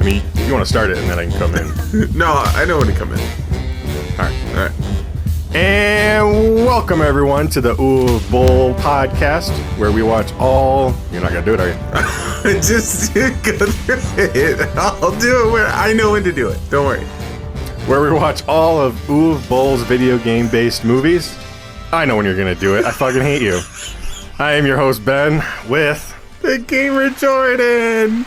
mean, if you want to start it and then I can come in. No, I know when to come in. All right. And welcome everyone to the Uwe Bowl podcast, where we watch all... You're not going to do it, are you? just go through it. I'll do it when I know when to do it. Don't worry. Where we watch all of Uwe Bowl's video game-based movies. I know when you're going to do it. I fucking hate you. I am your host, Ben, with... The Gamer Jordan.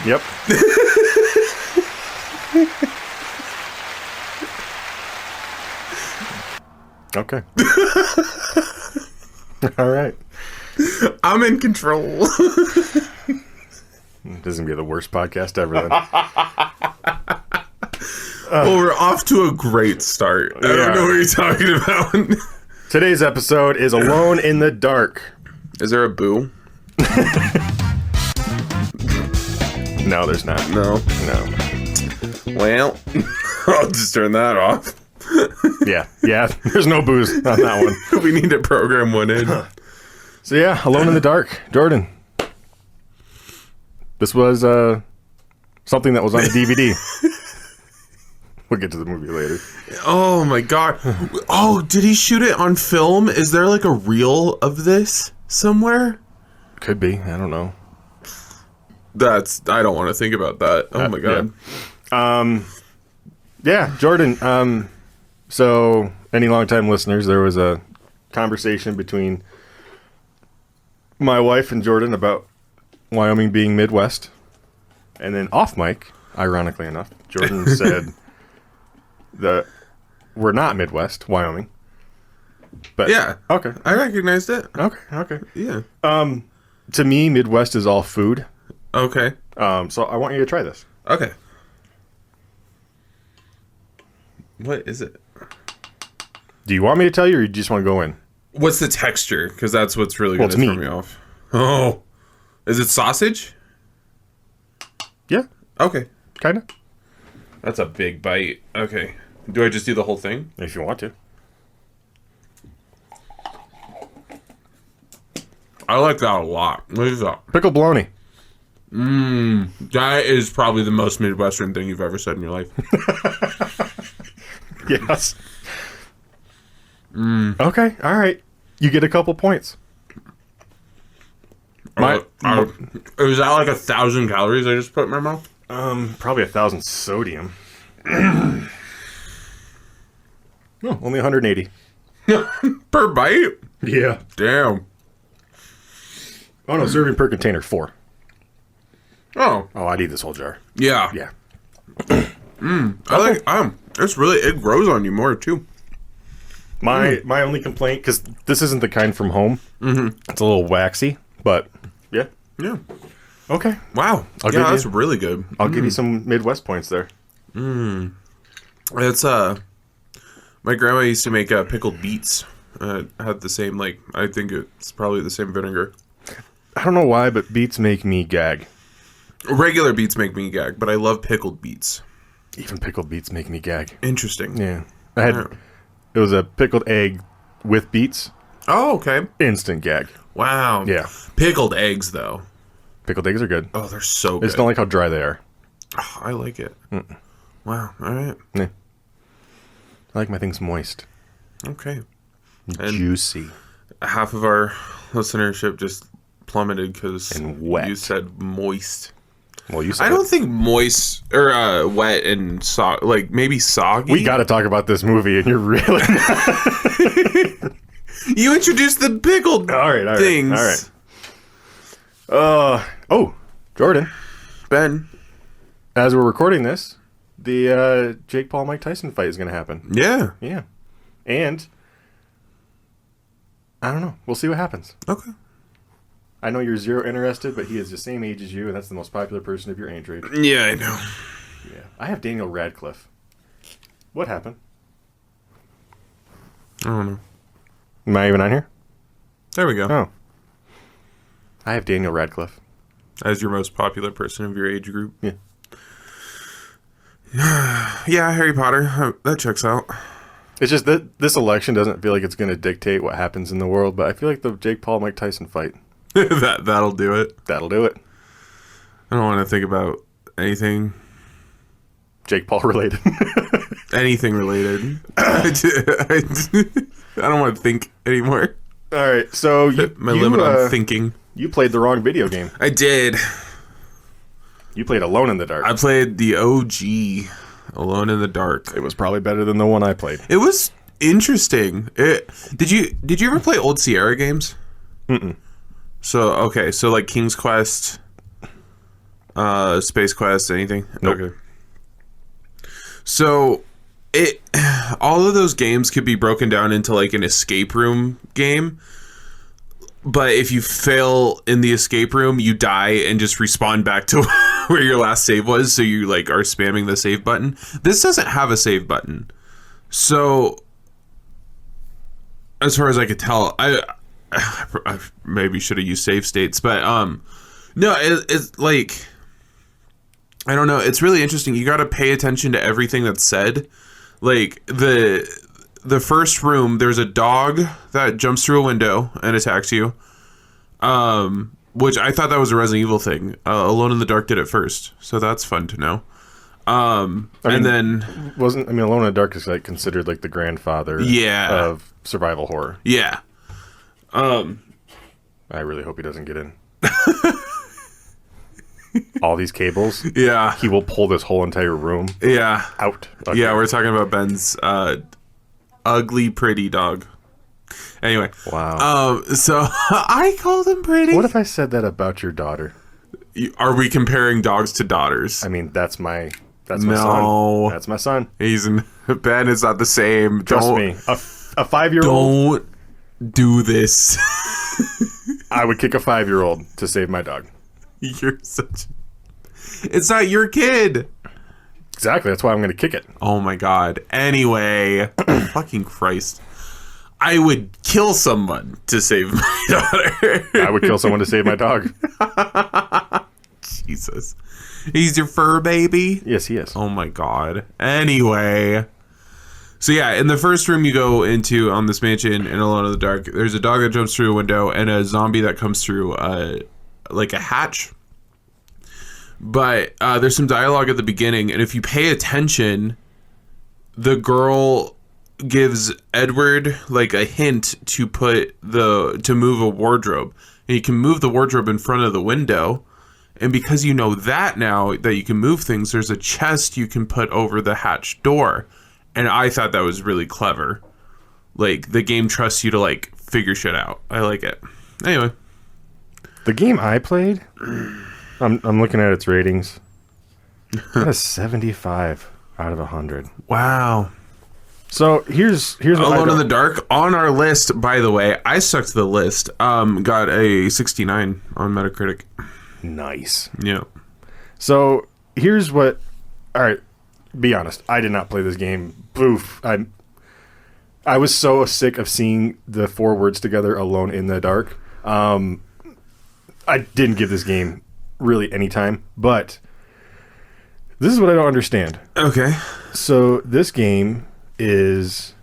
Yep. Okay. All right. I'm in control. This is going to be the worst podcast ever then. Well, we're off to a great start. I don't know what you're talking about. Today's episode is Alone in the Dark. Is there a boo? No, there's not. No. Well, I'll just turn that off. Yeah, there's no booze on that one. We need to program one in. So yeah, Alone in the Dark. Jordan. This was something that was on a DVD. We'll get to the movie later. Oh my god. Oh, did he shoot it on film? Is there like a reel of this somewhere? Could be. I don't know. I don't want to think about that. Oh my god. Yeah, Jordan. So, any longtime listeners, there was a conversation between my wife and Jordan about Wyoming being Midwest. And then off mic, ironically enough, Jordan said that we're not Midwest, Wyoming. But yeah. Okay. I recognized it. Okay. Yeah. To me, Midwest is all food. Okay. So I want you to try this. Okay. What is it? Do you want me to tell you, or you just want to go in? What's the texture? Because that's what's really going to throw me off. Oh. Is it sausage? Yeah. Okay. Kind of. That's a big bite. Okay. Do I just do the whole thing? If you want to. I like that a lot. What is that? Pickled bologna. That is probably the most Midwestern thing you've ever said in your life. Yes. Okay. All right. You get a couple points. Is that like 1,000 calories I just put in my mouth? Probably 1,000 sodium. No, only 180. Per bite? Yeah. Damn. Oh no, serving per container 4. Oh, I'd eat this whole jar. yeah. Yeah. I like. It's really. It grows on you more too. My only complaint, because this isn't the kind from home. Mm-hmm. It's a little waxy, but yeah. Yeah. Okay. Wow. That's really good. I'll give you some Midwest points there. It's my grandma used to make pickled beets. Had the same I think it's probably the same vinegar. I don't know why, but beets make me gag. Regular beets make me gag, but I love pickled beets. Even pickled beets make me gag. Interesting. Yeah. It was a pickled egg with beets. Oh, okay. Instant gag. Wow. Yeah. Pickled eggs, though. Pickled eggs are good. Oh, they're so good. I just don't like how dry they are. Oh, I like it. Wow. All right. Yeah. I like my things moist. Okay. Juicy. Half of our listenership just plummeted because you said moist. Well, you said I don't think moist or wet and maybe soggy. We got to talk about this movie, and you're really You introduced the pickled things. All right. Jordan. Ben. As we're recording this, the Jake Paul Mike Tyson fight is going to happen. Yeah. Yeah. And I don't know. We'll see what happens. Okay. I know you're zero interested, but he is the same age as you, and that's the most popular person of your age range. Yeah, I know. Yeah. I have Daniel Radcliffe. What happened? I don't know. Am I even on here? There we go. Oh. I have Daniel Radcliffe. As your most popular person of your age group? Yeah. Yeah, Harry Potter. That checks out. It's just that this election doesn't feel like it's going to dictate what happens in the world, but I feel like the Jake Paul Mike Tyson fight, That'll do it. that'll do it. I don't want to think about anything Jake Paul related. anything related. I don't want to think anymore. All right, so My limit on thinking. you played the wrong video game. I did. You played Alone in the Dark. I played the OG, Alone in the Dark. It was probably better than the one I played. It was interesting. Did you ever play old Sierra games? Mm-mm. So like King's Quest, Space Quest, anything? Nope. Okay. So all of those games could be broken down into like an escape room game. But if you fail in the escape room, you die and just respawn back to where your last save was. So you like are spamming the save button. This doesn't have a save button. So as far as I could tell, I maybe should have used save states, but no, it's like, I don't know. It's really interesting. You got to pay attention to everything that's said. Like the first room, there's a dog that jumps through a window and attacks you. Which I thought that was a Resident Evil thing. Alone in the Dark did it first, so that's fun to know. Alone in the Dark is like considered like the grandfather of survival horror. Yeah. I really hope he doesn't get in. All these cables. Yeah. He will pull this whole entire room out. Okay. Yeah, we're talking about Ben's ugly, pretty dog. Anyway. Wow. So I called him pretty. What if I said that about your daughter? Are we comparing dogs to daughters? I mean, that's my son. That's my son. Ben is not the same. Trust me. A 5-year-old. Don't do this. I would kick a 5-year-old to save my dog. You're such... It's not your kid. Exactly. That's why I'm going to kick it. Oh my god. Anyway. Fucking Christ. I would kill someone to save my daughter. I would kill someone to save my dog. Jesus. He's your fur baby? Yes, he is. Oh my god. Anyway. So yeah, in the first room you go into on this mansion in Alone in the Dark, there's a dog that jumps through a window and a zombie that comes through like a hatch. But there's some dialogue at the beginning, and if you pay attention, the girl gives Edward like a hint to move a wardrobe. And you can move the wardrobe in front of the window. And because you know that now that you can move things, there's a chest you can put over the hatch door. And I thought that was really clever. Like, the game trusts you to, like, figure shit out. I like it. Anyway. The game I played, I'm looking at its ratings. It has 75 out of 100. Wow. So here's what Alone in the Dark on our list. By the way, I stuck to the list. Got a 69 on Metacritic. Nice. Yeah. So here's what. All right. Be honest. I did not play this game. Boof. I was so sick of seeing the 4 words together, Alone in the Dark. I didn't give this game really any time, but this is what I don't understand. Okay. So this game is...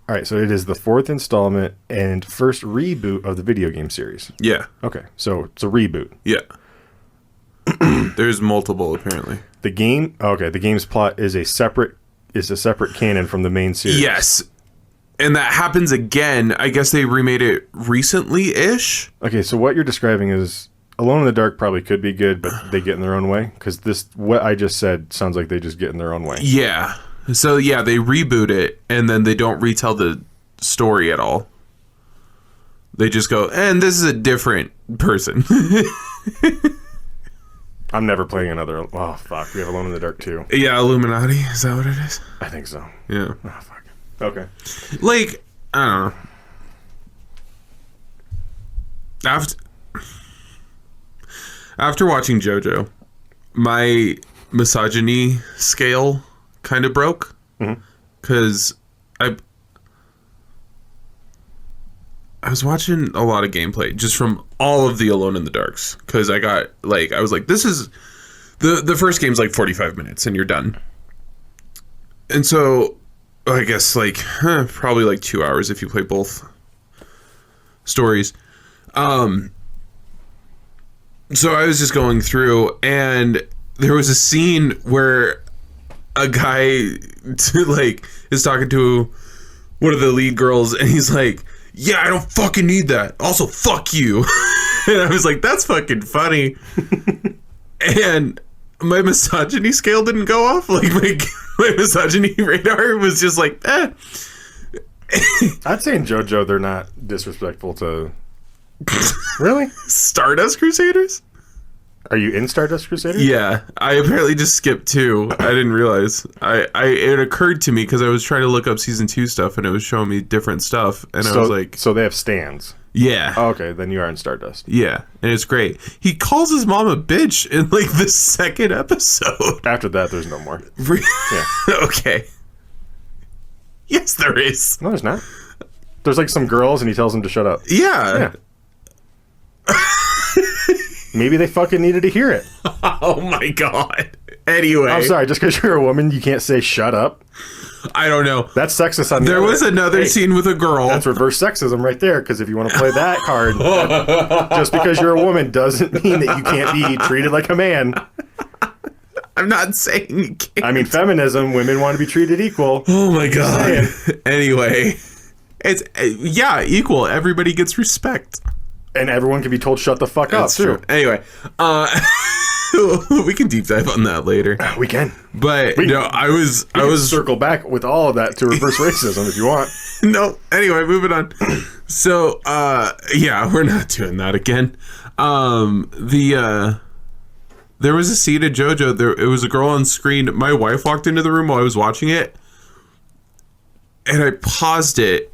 All right, so it is the 4th installment and first reboot of the video game series. Yeah. Okay, so it's a reboot. Yeah. There's multiple, apparently. The game's plot is a separate canon from the main series. Yes. And that happens again. I guess they remade it recently-ish. Okay, so what you're describing is Alone in the Dark probably could be good, but they get in their own way? Because what I just said sounds like they just get in their own way. Yeah. So, yeah, they reboot it, and then they don't retell the story at all. They just go, and this is a different person. I'm never playing another... Oh, fuck. We have Alone in the Dark, too. Yeah, Illuminati. Is that what it is? I think so. Yeah. Oh, fuck. Okay. Like, I don't know. After watching JoJo, my misogyny scale kind of broke. Because I was watching a lot of gameplay just from all of the Alone in the Darks. Because I was like, this is... The first game's like 45 minutes and you're done. And so, I guess, like, probably like 2 hours if you play both stories. So I was just going through, and there was a scene where a guy is talking to one of the lead girls, and he's like, "Yeah, I don't fucking need that. Also, fuck you." And I was like, "That's fucking funny." And my misogyny scale didn't go off. Like my misogyny radar was just like, eh. I'd say in JoJo they're not disrespectful to. Really? Stardust Crusaders? Are you in Stardust Crusaders? Yeah, I apparently just skipped 2. I didn't realize. It occurred to me because I was trying to look up season 2 stuff, and it was showing me different stuff, and I was like, so they have stands. Yeah. Oh, okay, then you are in Stardust. Yeah, and it's great. He calls his mom a bitch in like the second episode. After that, there's no more. Yeah. Okay. Yes, there is. No, there's not. There's like some girls, and he tells them to shut up. Yeah. Maybe they fucking needed to hear it. Oh my god. Anyway. I'm sorry, just because you're a woman, you can't say shut up. I don't know. That's sexist on the There was another scene with a girl. That's reverse sexism right there, because if you want to play that card, just because you're a woman doesn't mean that you can't be treated like a man. I'm not saying you can't. I mean, feminism, women want to be treated equal. Oh my god. Anyway. It's, equal. Everybody gets respect. And everyone can be told shut the fuck up, too. True. Anyway, we can deep dive on that later. We can. But I was circle back with all of that to reverse racism if you want. No. Anyway, moving on. So, we're not doing that again. There was a scene in JoJo. It was a girl on screen. My wife walked into the room while I was watching it, and I paused it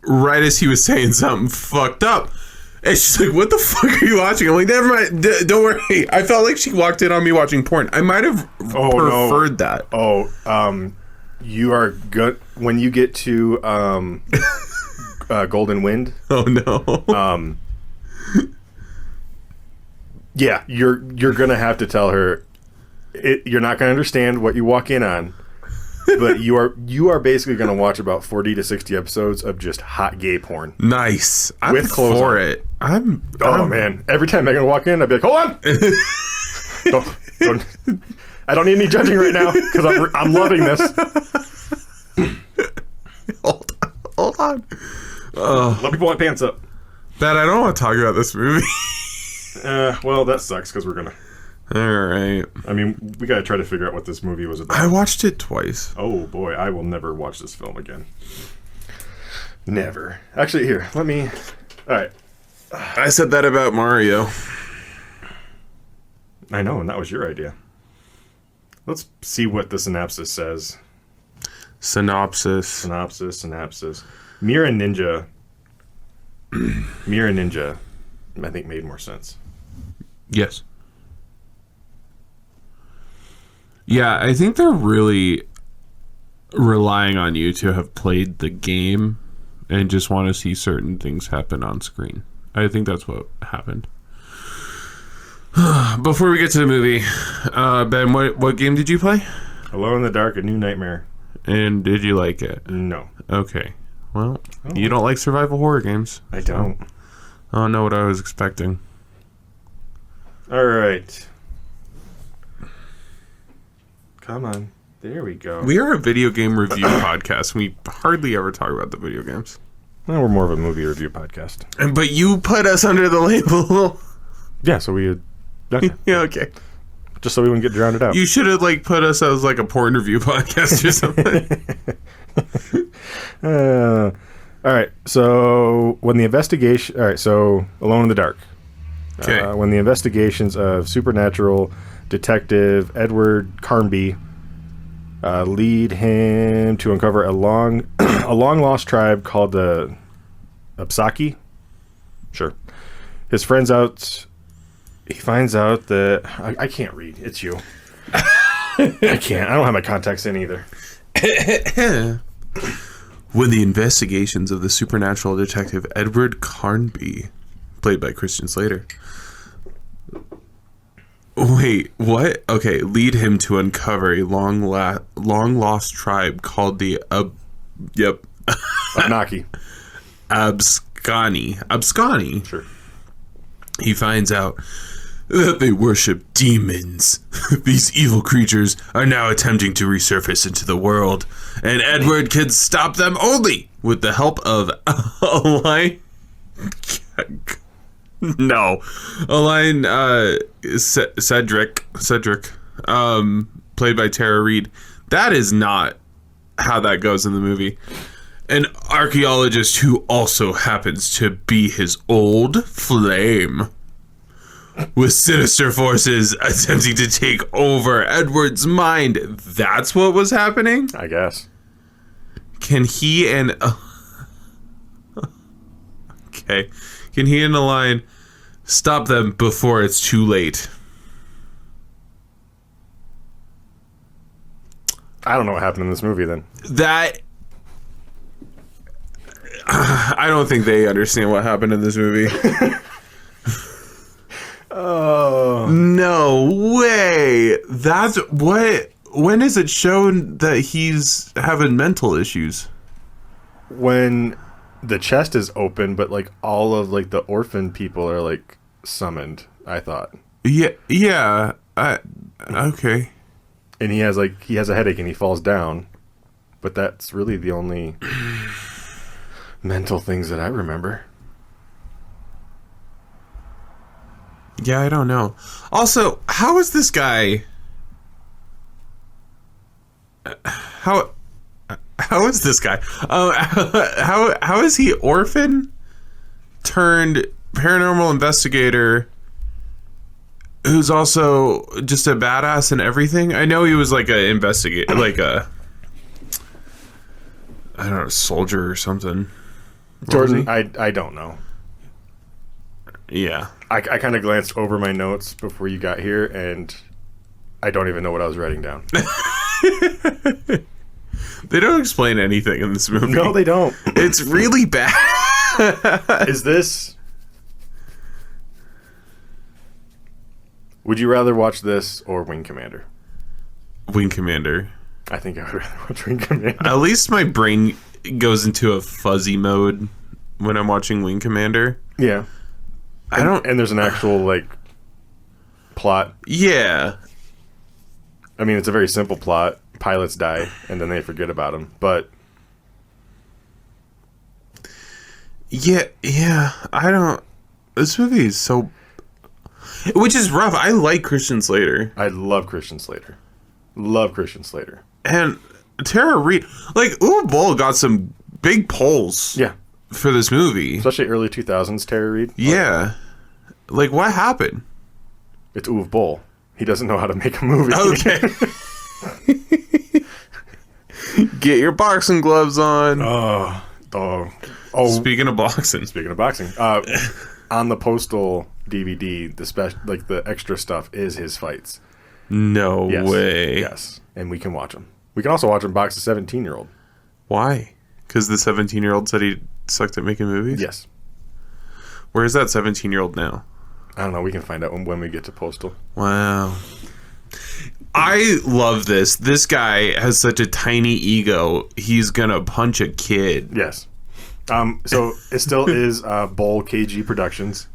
right as he was saying something fucked up. And she's like, "What the fuck are you watching?" I'm like, "Never mind. Don't worry." I felt like she walked in on me watching porn. I might have preferred that. You are good when you get to Golden Wind. Oh no. Yeah, you're gonna have to tell her. You're not gonna understand what you walk in on, but you are basically gonna watch about 40 to 60 episodes of just hot gay porn. Nice. I'm with clothes for on. it. Man! Every time Megan walk in, I'd be like, "Hold on, don't. I don't need any judging right now because I'm loving this." Hold on. Let me pull my pants up. That I don't want to talk about this movie. Well, that sucks because we're gonna. All right. I mean, we gotta try to figure out what this movie was about. I watched it twice. Oh boy, I will never watch this film again. Never. Actually, here, let me. All right. I said that about Mario. I know, and that was your idea. Let's see what the synopsis says. Synopsis. Mira Ninja. I think made more sense. Yes. Yeah, I think they're really relying on you to have played the game and just want to see certain things happen on screen. I think that's what happened. Before we get to the movie, Ben, what game did you play? Alone in the Dark, A New Nightmare. And did you like it? No. Okay. Well, you don't like survival horror games. I don't. I don't know what I was expecting. All right. Come on. There we go. We are a video game review podcast. We hardly ever talk about the video games. Well, we're more of a movie review podcast. But you put us under the label. Yeah, so we... Okay. Yeah, okay. Just so we wouldn't get drowned out. You should have put us as a porn review podcast or something. All right. So when the investigation... All right. So Alone in the Dark. Okay. When the investigations of supernatural detective Edward Carnby lead him to uncover a long lost tribe called the Absaki. Sure. His friends out... He finds out that... I can't read. It's you. I can't. I don't have my contacts in either. When the investigations of the supernatural detective Edward Carnby, played by Christian Slater, Wait, what? Okay, lead him to uncover a long lost tribe called the Abenaki. Abscani. Sure. He finds out that they worship demons. These evil creatures are now attempting to resurface into the world, and Edward can stop them only with the help of Alain. No, Alain Cedric, played by Tara Reid. That is not how that goes in the movie. An archaeologist who also happens to be his old flame, with sinister forces attempting to take over Edward's mind. That's what was happening? I guess. Can he and... Okay. Can he and Alain stop them before it's too late? I don't know what happened in this movie then. That... I don't think they understand what happened in this movie. Oh. No way. That's what... When is it shown that he's having mental issues? When the chest is open, but like all of like the orphan people are like summoned, I thought. Yeah. Okay. And he has a headache and he falls down. But that's really the only mental things that I remember. Yeah, I don't know. Also, how is this guy... How is this guy? How is he orphan turned paranormal investigator who's also just a badass and everything? I know he was like a investigator, like a, I don't know, soldier or something. Jordan, I don't know. Yeah. I kind of glanced over my notes before you got here, and I don't even know what I was writing down. They don't explain anything in this movie. No, they don't. It's really bad. Is this... Would you rather watch this or Wing Commander? Wing Commander. I think I would rather watch Wing Commander. At least my brain goes into a fuzzy mode when I'm watching Wing Commander. Yeah. And there's an actual, like, plot. Yeah. I mean, it's a very simple plot. Pilots die, and then they forget about them. But... Yeah, I don't... This movie is so... Which is rough. I like Christian Slater. I love Christian Slater. Love Christian Slater. And Tara Reid... Like, Uwe Boll got some big polls. Yeah. For this movie. Especially early 2000s Tara Reid. Yeah. Like, what happened? It's Uwe Boll. He doesn't know how to make a movie. Okay. Get your boxing gloves on. Oh. Speaking of boxing. On the Postal DVD, the extra stuff is his fights. No way. Yes. And we can watch them. We can also watch them box a 17-year-old. Why? Because the 17-year-old said he sucked at making movies? Yes. Where is that 17-year-old now? I don't know. We can find out when we get to Postal. Wow. I love this. This guy has such a tiny ego. He's gonna punch a kid. Yes. So it still is Bowl KG Productions.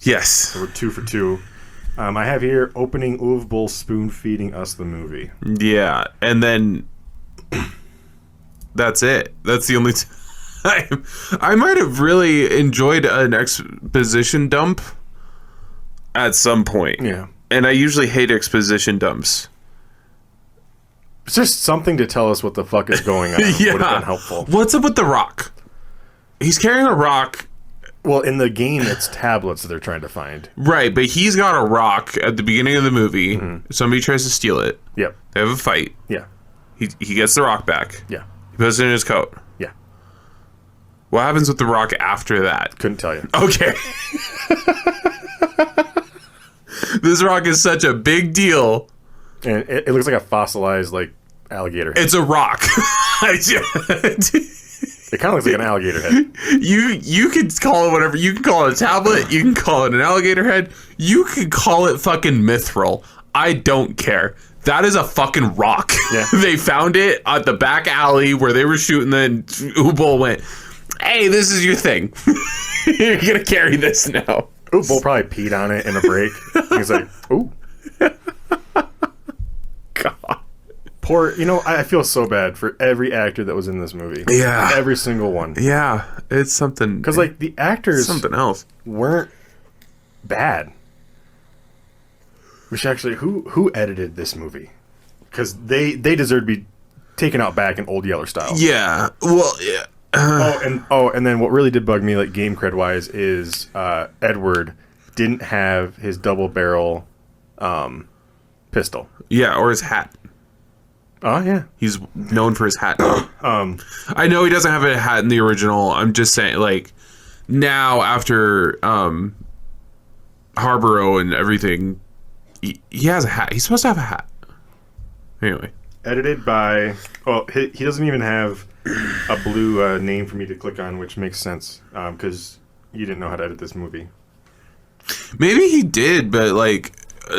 Yes. So we're 2 for 2. I have here opening Uwe Boll spoon feeding us the movie. Yeah, and then that's it. That's the only time. I might have really enjoyed an exposition dump at some point. Yeah. And I usually hate exposition dumps. It's just something to tell us what the fuck is going on. Yeah. Would have been helpful. What's up with the rock? He's carrying a rock. Well, in the game, it's tablets that they're trying to find. Right, but he's got a rock at the beginning of the movie. Mm-hmm. Somebody tries to steal it. Yep. They have a fight. Yeah. He gets the rock back. Yeah. He puts it in his coat. Yeah. What happens with the rock after that? Couldn't tell you. Okay. This rock is such a big deal. And it looks like a fossilized, like, alligator. It's a rock. It kind of looks like an alligator head. You could call it whatever. You can call it a tablet. You can call it an alligator head. You can call it fucking mithril. I don't care. That is a fucking rock. Yeah. They found it at the back alley where they were shooting. Then Uwe Bowl went, "Hey, this is your thing. You're gonna carry this now." Uwe Bowl probably peed on it in a break. He's like, "Ooh." God. Poor, I feel so bad for every actor that was in this movie. Yeah. Every single one. Yeah, it's something. Because, like, the actors something else weren't bad. Which actually, who edited this movie? Because they deserve to be taken out back in Old Yeller style. Yeah. Well, yeah. And then what really did bug me, like game cred wise, is Edward didn't have his double barrel pistol. Yeah, or his hat. Oh yeah, He's known for his hat. I know he doesn't have a hat in the original. I'm just saying, like, now after Harborough and everything, he has a hat. He's supposed to have a hat. Anyway. Edited by... Well, he doesn't even have a blue name for me to click on, which makes sense, because you didn't know how to edit this movie. Maybe he did, but, like,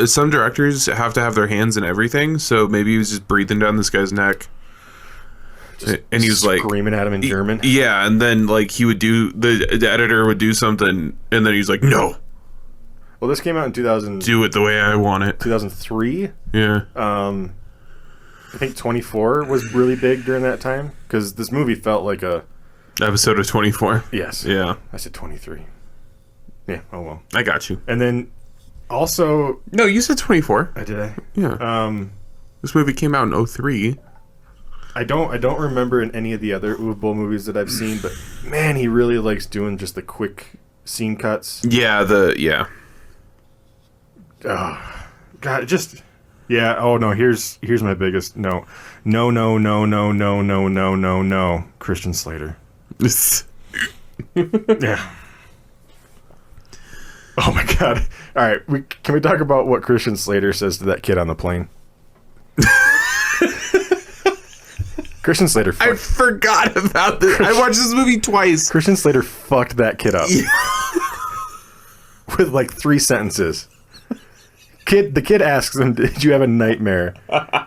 some directors have to have their hands in everything, so maybe he was just breathing down this guy's neck. And he was like... Screaming at him in German. Yeah, and then, like, he would do... The editor would do something, and then he's like, no! Well, this came out in 2000... Do it the way I want it. 2003. Yeah. I think 24 was really big during that time, because this movie felt like a... Episode of 24. Yes. Yeah. I said 23. Yeah, oh well. I got you. And then, also... No, you said 24. Did I? Yeah. This movie came out in 03. I don't remember in any of the other Uwe Boll movies that I've seen, but man, he really likes doing just the quick scene cuts. Yeah, yeah. Oh, God, just... Yeah, oh no, here's my biggest no. No. Christian Slater. Yeah. Oh my God. All right, can we talk about what Christian Slater says to that kid on the plane? Christian Slater I forgot about this. I watched this movie twice. Christian Slater fucked that kid up. Yeah. With like 3 sentences. The kid asks him, "Did you have a nightmare?"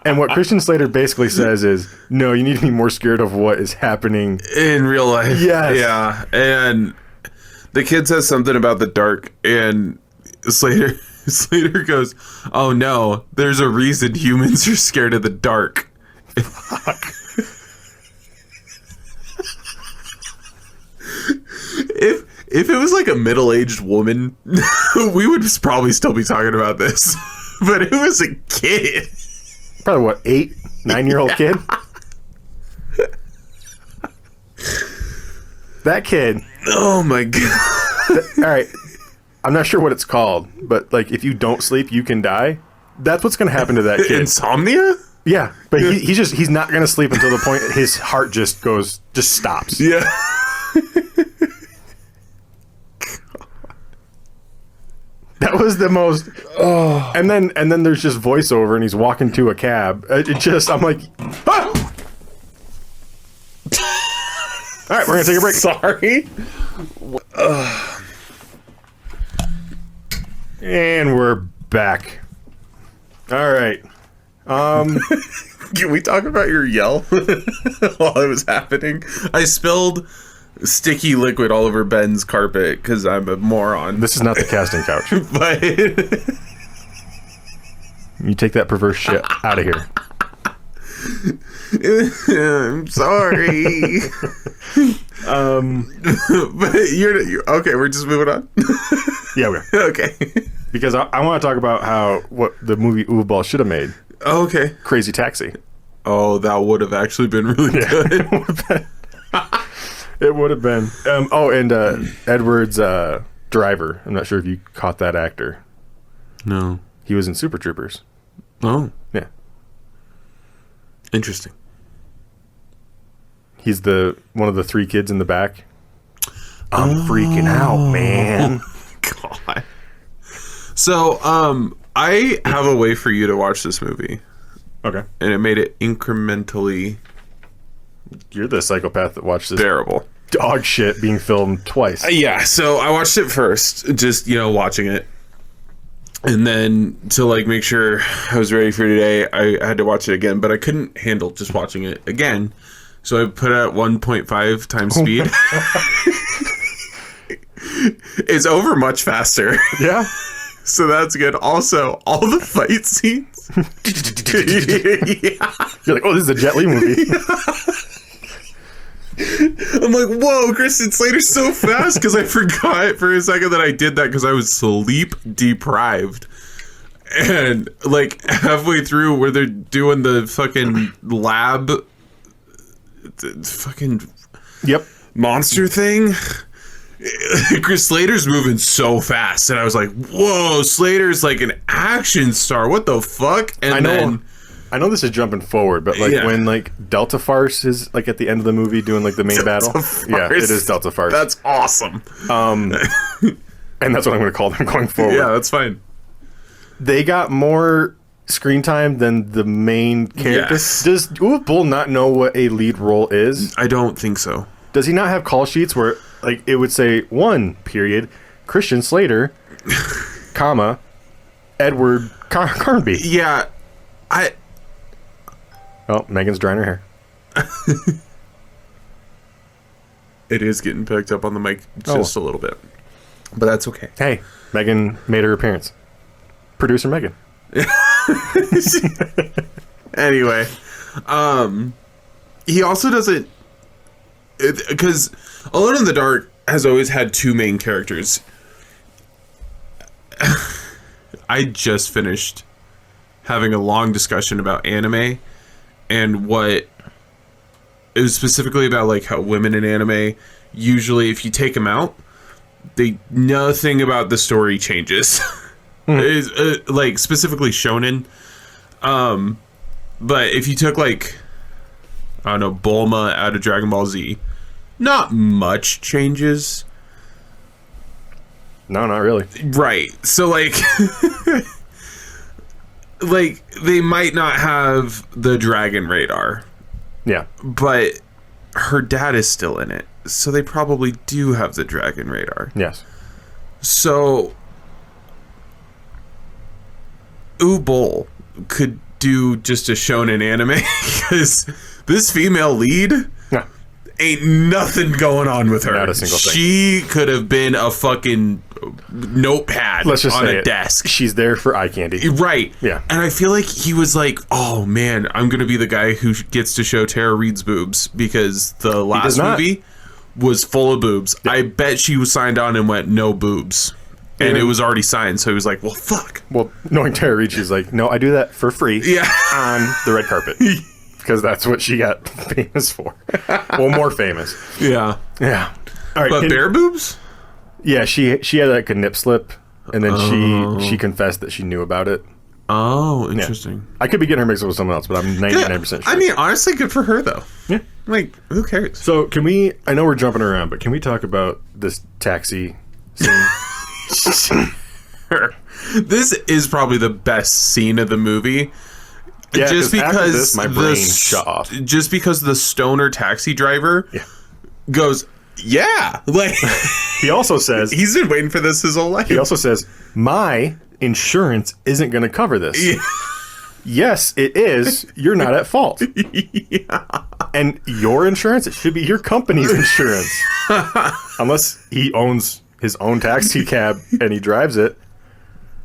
And what Christian Slater basically says is, "No, you need to be more scared of what is happening in real life." Yes. Yeah. And the kid says something about the dark, and Slater goes, "Oh no, there's a reason humans are scared of the dark." Fuck. If it was like a middle-aged woman, we would probably still be talking about this. But it was a kid. Probably what, 8, 9-year-old kid? That kid. Oh my God. All right. I'm not sure what it's called, but like if you don't sleep, you can die. That's what's going to happen to that kid. Insomnia? Yeah, but he's not going to sleep until the point his heart just stops. Yeah. That was the most. Oh. And then there's just voiceover, and he's walking to a cab. I'm like, ah! All right, we're gonna take a break. Sorry. And we're back. All right. Can we talk about your yell while it was happening? I spilled sticky liquid all over Ben's carpet because I'm a moron. This is not the casting couch. But you take that perverse shit out of here. I'm sorry. But you're okay. We're just moving on. Yeah, we are. Okay. Because I want to talk about what the movie Uwe Boll should have made. Oh, okay. Crazy Taxi. Oh, that would have actually been really good. It would have been. And Edward's driver. I'm not sure if you caught that actor. No. He was in Super Troopers. Oh. Yeah. Interesting. He's one of the 3 kids in the back. I'm freaking out, man. God. So, I have a way for you to watch this movie. Okay. And it made it incrementally You're the psychopath that watched this Terrible. dog shit being filmed twice. Yeah, so I watched it first, just, watching it. And then to, make sure I was ready for today, I had to watch it again. But I couldn't handle just watching it again. So I put it at 1.5 times speed. It's over much faster. Yeah. So that's good. Also, all the fight scenes. Yeah. You're like, oh, this is a Jet Li movie. I'm like, whoa, Christian Slater's so fast, because I forgot for a second that I did that because I was sleep deprived. And halfway through where they're doing the fucking lab fucking Yep. monster thing, Chris Slater's moving so fast, and I was like, whoa, Slater's like an action star, what the fuck? And I know this is jumping forward, but when Delta Farce is at the end of the movie doing the main battle. Yeah, it is Delta Farce. That's awesome. And that's what I'm going to call them going forward. Yeah, that's fine. They got more screen time than the main character. Yes. Does Uwe Boll not know what a lead role is? I don't think so. Does he not have call sheets where it would say 1 period Christian Slater, comma Edward Carnby? Yeah, Oh, Megan's drying her hair. It is getting picked up on the mic just a little bit, but that's okay. Hey, Megan made her appearance. Producer Megan. Anyway, he also doesn't, because Alone in the Dark has always had 2 main characters. I just finished having a long discussion about anime and what it was specifically about, how women in anime, usually if you take them out, nothing about the story changes. Is specifically shonen. But if you took I don't know, Bulma out of Dragon Ball Z, not much changes. No, not really. Right. So they might not have the dragon radar. Yeah. But her dad is still in it. So they probably do have the dragon radar. Yes. So Uwe Boll could do just a shonen anime, because this female lead ain't nothing going on with her. Not a single thing. She could have been a fucking notepad Let's just on say a desk. She's there for eye candy. Right. Yeah. And I feel like he was like, oh man, I'm going to be the guy who gets to show Tara Reid's boobs, because the last movie was full of boobs. Yeah. I bet she was signed on and went, no boobs. And it was already signed, so he was like, well, fuck. Well, knowing Tara Reid, she's like, no, I do that for free on the red carpet. Because that's what she got famous for. Well, more famous. Yeah. Yeah. All right. But bare boobs? Yeah, she had a nip slip, and then she confessed that she knew about it. Oh, interesting. Yeah. I could be getting her mixed up with someone else, but I'm 99% sure. I mean, honestly, good for her, though. Yeah. Who cares? So, can we... I know we're jumping around, but can we talk about this taxi scene? This is probably the best scene of the movie. Yeah, just because this, my brain shut off. Just because the stoner taxi driver goes, yeah. He also says... He's been waiting for this his whole life. He also says, my insurance isn't going to cover this. Yeah. Yes, it is. You're not at fault. Yeah. And your insurance, it should be your company's insurance. Unless he owns his own taxi cab and he drives it.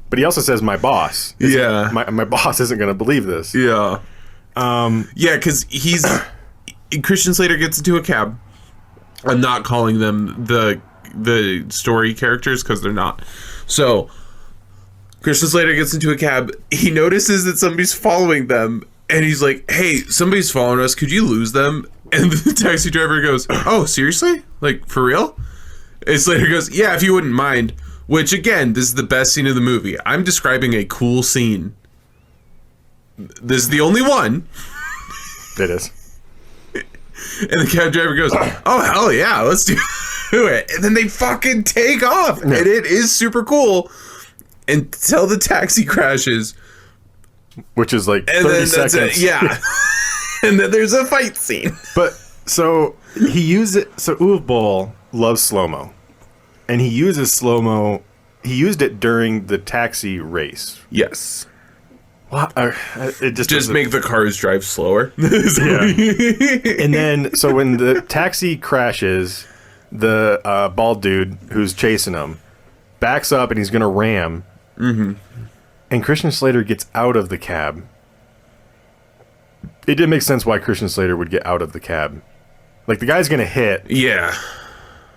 But he also says, my boss. My boss isn't going to believe this. Yeah. Yeah, because Christian Slater gets into a cab. I'm not calling them the story characters because they're not. So, Christian Slater gets into a cab. He notices that somebody's following them. And he's like, hey, somebody's following us. Could you lose them? And the taxi driver goes, oh, seriously? For real? And Slater goes, yeah, if you wouldn't mind. Which, again, this is the best scene of the movie. I'm describing a cool scene. This is the only one. It is. And the cab driver goes, oh, hell yeah, let's do it. And then they fucking take off. Yeah. And it is super cool until the taxi crashes. Which is 30 seconds. Yeah. And then there's a fight scene. But So he used it. So Uwe Bowl loves slow mo, and he uses slow mo. He used it during the taxi race. Yes. What? It just Just make the cars drive slower. Yeah. And then, so when the taxi crashes, the bald dude who's chasing him backs up and he's going to ram. Mm-hmm. And Christian Slater gets out of the cab. It didn't make sense why Christian Slater would get out of the cab. Like, the guy's going to hit. Yeah.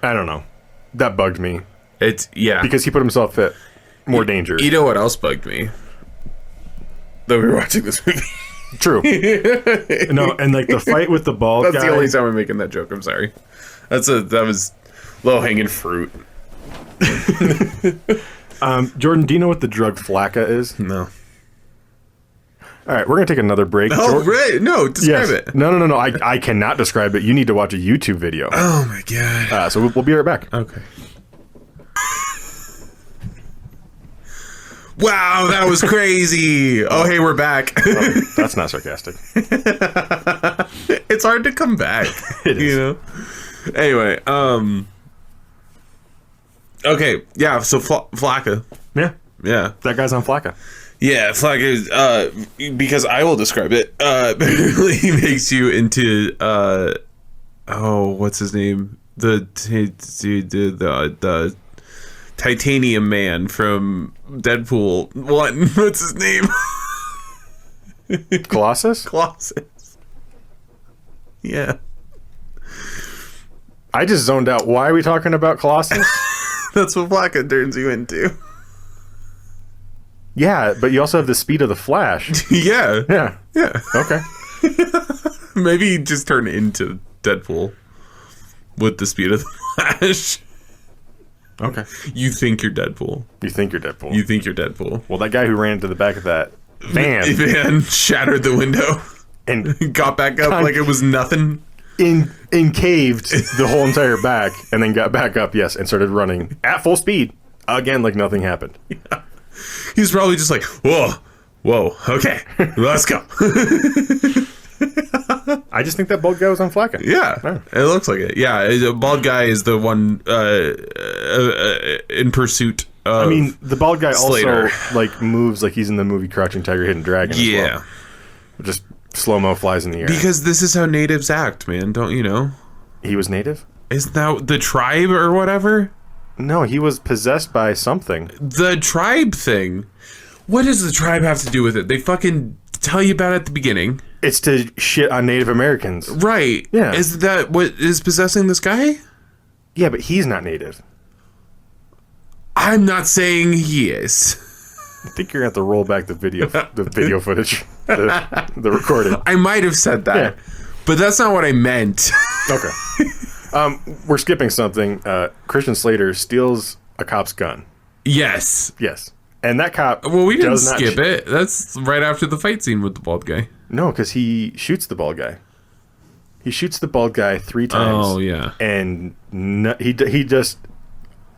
I don't know. That bugged me. Yeah. Because he put himself at more danger. You know what else bugged me? That we were watching this movie. True. No, and like the fight with the bald guy. That's the only time I'm making that joke. I'm sorry. That was low hanging fruit. Jordan, do you know what the drug flakka is? No. All right, we're gonna take another break. Oh, right. No, describe it. No. I cannot describe it. You need to watch a YouTube video. Oh my god. So we'll be right back. Okay. Wow, that was crazy. Oh, hey, we're back. That's not sarcastic. It's hard to come back. It is. You know? Anyway, okay, yeah, so Flakka. Yeah, Yeah. that guy's on flakka. Yeah, Flakka is, because I will describe it, apparently makes you into, what's his name? The Titanium Man from Deadpool 1. What's his name? Colossus? Colossus. Yeah. I just zoned out. Why are we talking about Colossus? That's what Flakka turns you into. Yeah, but you also have the speed of the Flash. Yeah. Yeah. Yeah. Okay. Maybe just turn into Deadpool with the speed of the Flash. Okay. You think you're Deadpool. You think you're Deadpool. You think you're Deadpool. Well, that guy who ran into the back of that van Shattered the window and got back up like it was nothing. encaved the whole entire back and then got back up, yes, and started running at full speed again like nothing happened. Yeah. He was probably just like, whoa, okay, let's go. I just think that bald guy was on flakka. Yeah, it looks like it. Yeah, the bald guy is the one in pursuit of, I mean, the bald guy Slater. also like moves like he's in the movie Crouching Tiger, Hidden Dragon. Yeah. As well. Just slow-mo flies in the air. Because this is how natives act, man. Don't you know? He was native? Isn't that the tribe or whatever? No, he was possessed by something. The tribe thing. What does the tribe have to do with it? They fucking tell you about it at the beginning. It's to shit on Native Americans. Right. Yeah. Is that what is possessing this guy? Yeah, but he's not native. I'm not saying he is. I think you're going to have to roll back the video footage, the recording. I might have said that, Yeah. but that's not what I meant. Okay. We're skipping something. Christian Slater steals a cop's gun. Yes. Yes. And that cop. Well, we didn't does not skip it. That's right after the fight scene with the bald guy. No, because he shoots the bald guy. He shoots the bald guy 3 times. Oh, yeah. And he just.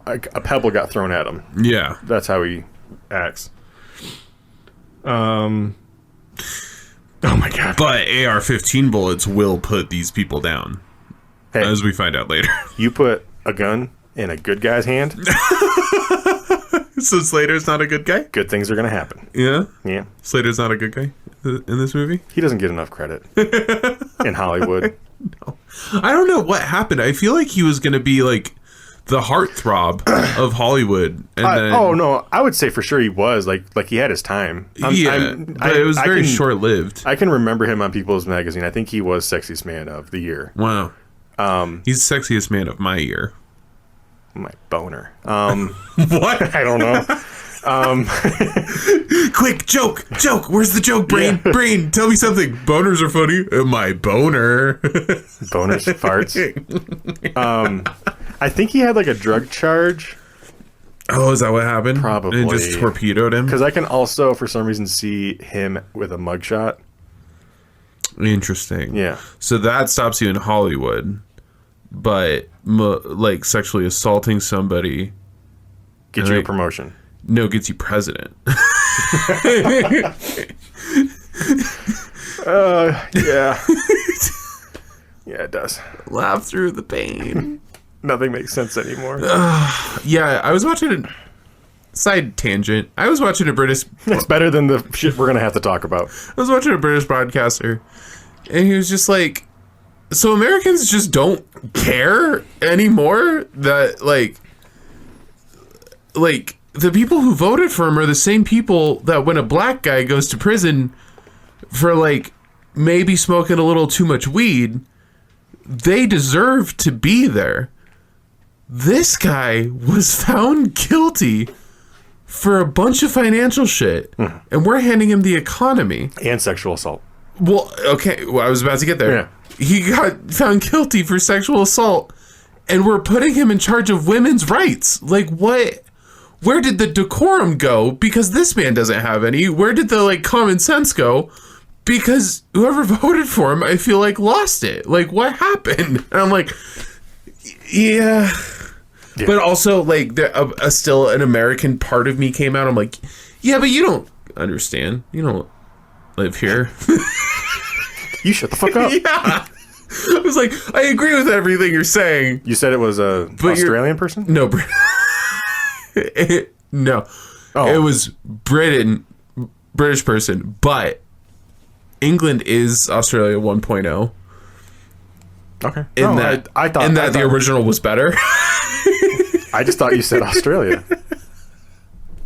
A pebble got thrown at him. Yeah. That's how he acts. Oh my god. But AR-15 bullets will put these people down. Hey, as we find out later. you put a gun in a good guy's hand, so Slater's not a good guy? good things are going to happen. Yeah? Yeah. Slater's not a good guy in this movie? He doesn't get enough credit in Hollywood. No. I don't know what happened. I feel like he was going to be like the heartthrob of Hollywood. And then, Oh, no. I would say for sure he was. Like he had his time. but it was very short-lived. I can remember him on People's Magazine. I think he was Sexiest Man of the Year. Wow. He's the sexiest man of my year. My boner. What? I don't know. Quick, joke. Where's the joke, Brain? Yeah. Brain, tell me something. Boners are funny. My boner. Bonus farts. I think he had like a drug charge. Oh, is that what happened? Probably. And it just torpedoed him? Because I can also, for some reason, see him with a mugshot. Interesting. Yeah. So that stops you in Hollywood, but like sexually assaulting somebody Get you a promotion. No, gets you president. Yeah. Yeah, it does. Laugh through the pain. Nothing makes sense anymore. Yeah, I was watching a side tangent. I was watching a British. It's better than the shit we're gonna have to talk about. I was watching a British broadcaster, and he was just like, "So Americans just don't care anymore that like the people who voted for him are the same people that when a black guy goes to prison for like maybe smoking a little too much weed, they deserve to be there. This guy was found guilty for a bunch of financial shit, and we're handing him the economy And sexual assault. Well, okay, well, I was about to get there. Yeah. He got found guilty for sexual assault, and we're putting him in charge of women's rights. Like, what? Where did the decorum go? Because this man doesn't have any. Where did the, like, common sense go? Because whoever voted for him, I feel like, lost it. Like, what happened? And I'm like, yeah. But also, like, still an American part of me came out. I'm like, yeah, but you don't understand. You don't live here. You shut the fuck up. Yeah. I was like, I agree with everything you're saying. You said it was a Australian person? No, no. Oh. It was British person, but England is Australia 1.0. Okay. I thought the original was better. I just thought you said Australia.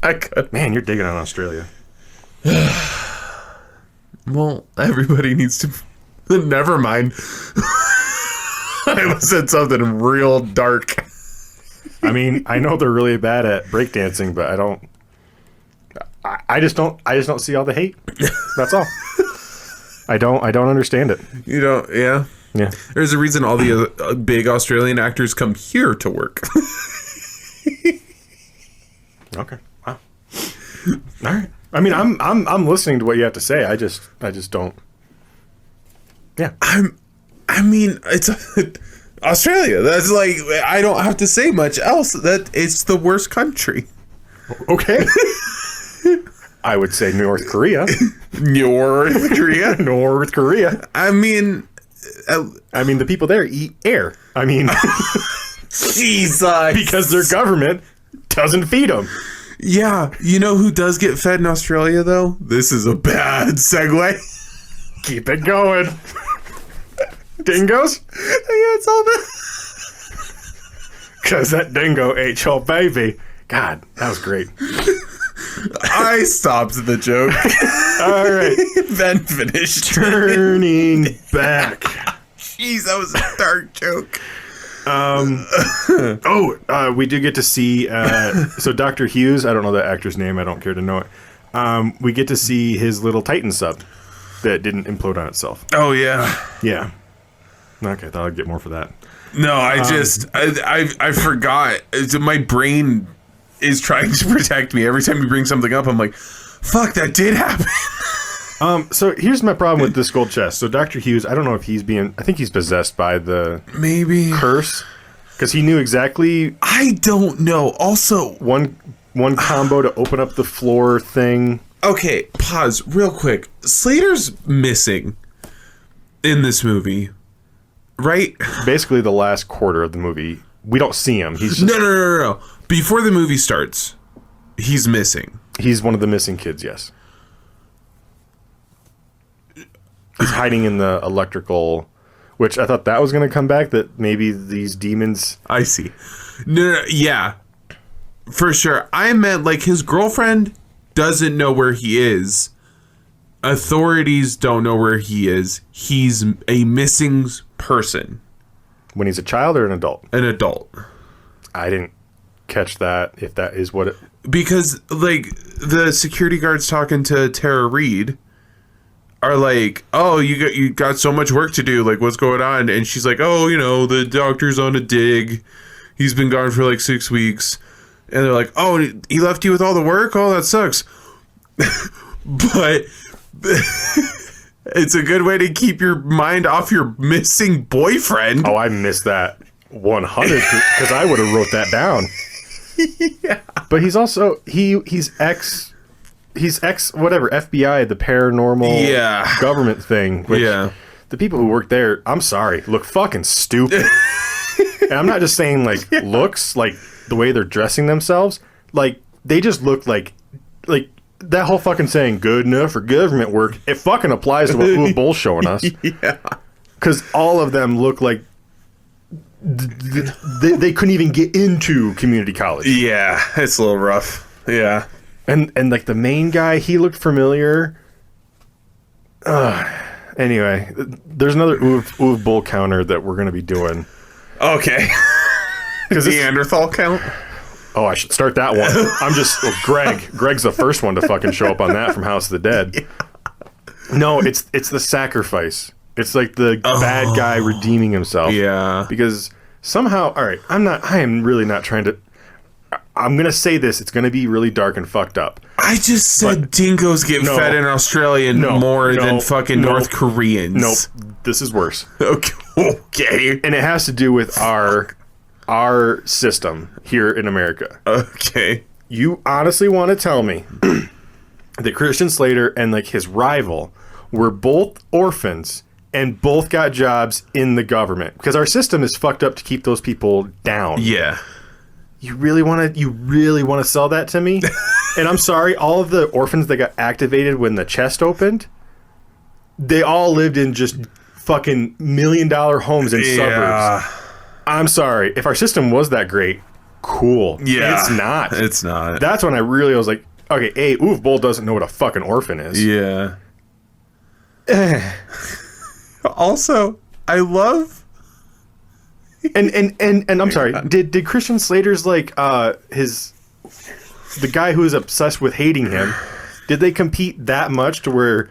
I could. Man, you're digging on Australia. Well, everybody needs to. Never mind. I said something real dark. I mean, I know they're really bad at breakdancing, but I just don't see all the hate. That's all. I don't understand it. You don't, yeah. Yeah. There's a reason all the big Australian actors come here to work. Okay. Wow. All right. I mean, I'm listening to what you have to say. I just don't. Yeah. I mean, it's Australia. That's like, I don't have to say much else. That it's the worst country. Okay. I would say North Korea. North Korea. North Korea. I mean, the people there eat air. I mean, Jesus. Because their government doesn't feed them. Yeah. You know who does get fed in Australia, though? This is a bad segue. Keep it going. Dingoes? Yeah, it's all bad. Because that dingo ate your baby. God, that was great. I stopped the joke. All right. Then finished. Turning back. Jeez, that was a dark joke. We do get to see, so Dr. Hughes, I don't know the actor's name, I don't care to know it. We get to see his little Titan sub that didn't implode on itself. Oh, yeah. Yeah. Okay, I thought I'd get more for that. No, I forgot. My brain is trying to protect me. Every time you bring something up, I'm like, fuck, that did happen. So here's my problem with this gold chest. So Dr. Hughes, I don't know if I think he's possessed by the maybe curse. Because he knew exactly. I don't know. Also, one combo to open up the floor thing. Okay, pause real quick. Slater's missing in this movie, right? Basically, the last quarter of the movie, we don't see him. He's just, No. Before the movie starts, he's missing. He's one of the missing kids. Yes, he's hiding in the electrical. Which I thought that was going to come back. That maybe these demons. I see. No, yeah, for sure. I meant like his girlfriend doesn't know where he is. Authorities don't know where he is. He's a missing person. When he's a child or an adult? An adult. I didn't catch that, if that is what it... Because, like, the security guards talking to Tara Reid are like, oh, you got so much work to do. Like, what's going on? And she's like, oh, the doctor's on a dig. He's been gone for, like, 6 weeks. And they're like, oh, he left you with all the work? Oh, that sucks. But it's a good way to keep your mind off your missing boyfriend. Oh, I missed that 100 because I would have wrote that down. Yeah. But he's also he's ex whatever FBI, the paranormal government thing. Which the people who work there, I'm sorry, look fucking stupid. And I'm not just saying like looks, like the way they're dressing themselves, like they just look like that whole fucking saying good enough for government work, it fucking applies to what Uwe Boll's showing us. Yeah. Because all of them look like they couldn't even get into community college. Yeah, it's a little rough. Yeah. And like the main guy, he looked familiar. Anyway, there's another Uwe Boll counter that we're going to be doing. Okay. Because Neanderthal count? Oh, I should start that one. I'm just... Greg's the first one to fucking show up on that from House of the Dead. Yeah. No, it's the sacrifice. It's like the bad guy redeeming himself. Yeah. Because somehow... All right, I am really not trying to... I'm going to say this. It's going to be really dark and fucked up. I just said dingoes get fed in Australia more than fucking North Koreans. Nope. This is worse. Okay. And it has to do with our system here in America. Okay. You honestly want to tell me that Christian Slater and like his rival were both orphans and both got jobs in the government? Because our system is fucked up to keep those people down. Yeah. You really want to sell that to me? And I'm sorry, all of the orphans that got activated when the chest opened, they all lived in just fucking $1 million homes in suburbs. I'm sorry. If our system was that great, cool. Yeah. It's not. It's not. That's when I really was like, okay, Uwe Boll doesn't know what a fucking orphan is. Yeah. Also, I love... And I'm sorry, did Christian Slater's like the guy who is obsessed with hating him, did they compete that much to where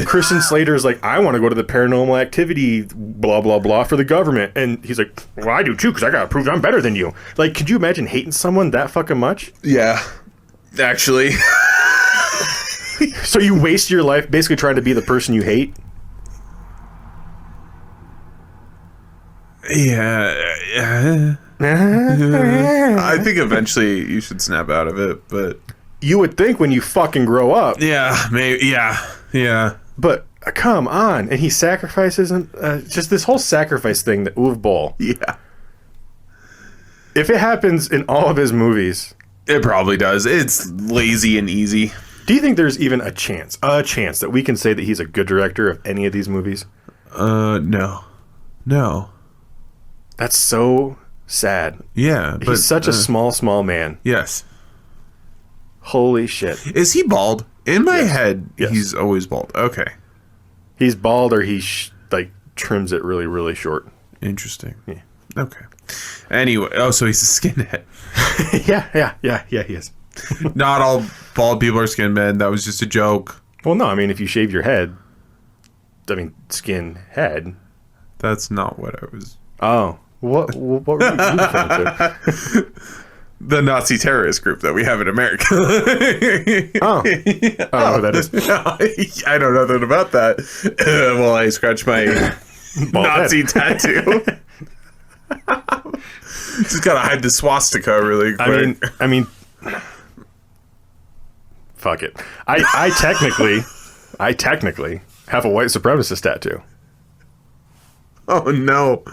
Christian Slater's like, I want to go to the paranormal activity blah blah blah for the government, and he's like, well, I do too, because I gotta prove I'm better than you. Like, could you imagine hating someone that fucking much? Yeah, actually. So you waste your life basically trying to be the person you hate? Yeah. I think eventually you should snap out of it, but... You would think when you fucking grow up. Yeah, maybe, yeah. But come on. And he sacrifices him. Just this whole sacrifice thing that Uwe Boll. Yeah. If it happens in all of his movies... It probably does. It's lazy and easy. Do you think there's even a chance that we can say that he's a good director of any of these movies? No. That's so sad. Yeah. He's such a small man. Yes. Holy shit. Is he bald? In my head, Yes. he's always bald. Okay. He's bald or he trims it really, really short. Interesting. Yeah. Okay. Anyway, so he's a skinhead. Yeah, he is. Not all bald people are skinmen. That was just a joke. Well, no, I mean, if you shave your head, skin head. That's not what I was... Oh. What were you referring to? The Nazi terrorist group that we have in America. Oh. I don't know who that is. I don't know nothing about that. Well, I scratched my Nazi tattoo. Just gotta hide the swastika really quick. I mean, fuck it. I technically have a white supremacist tattoo. Oh no.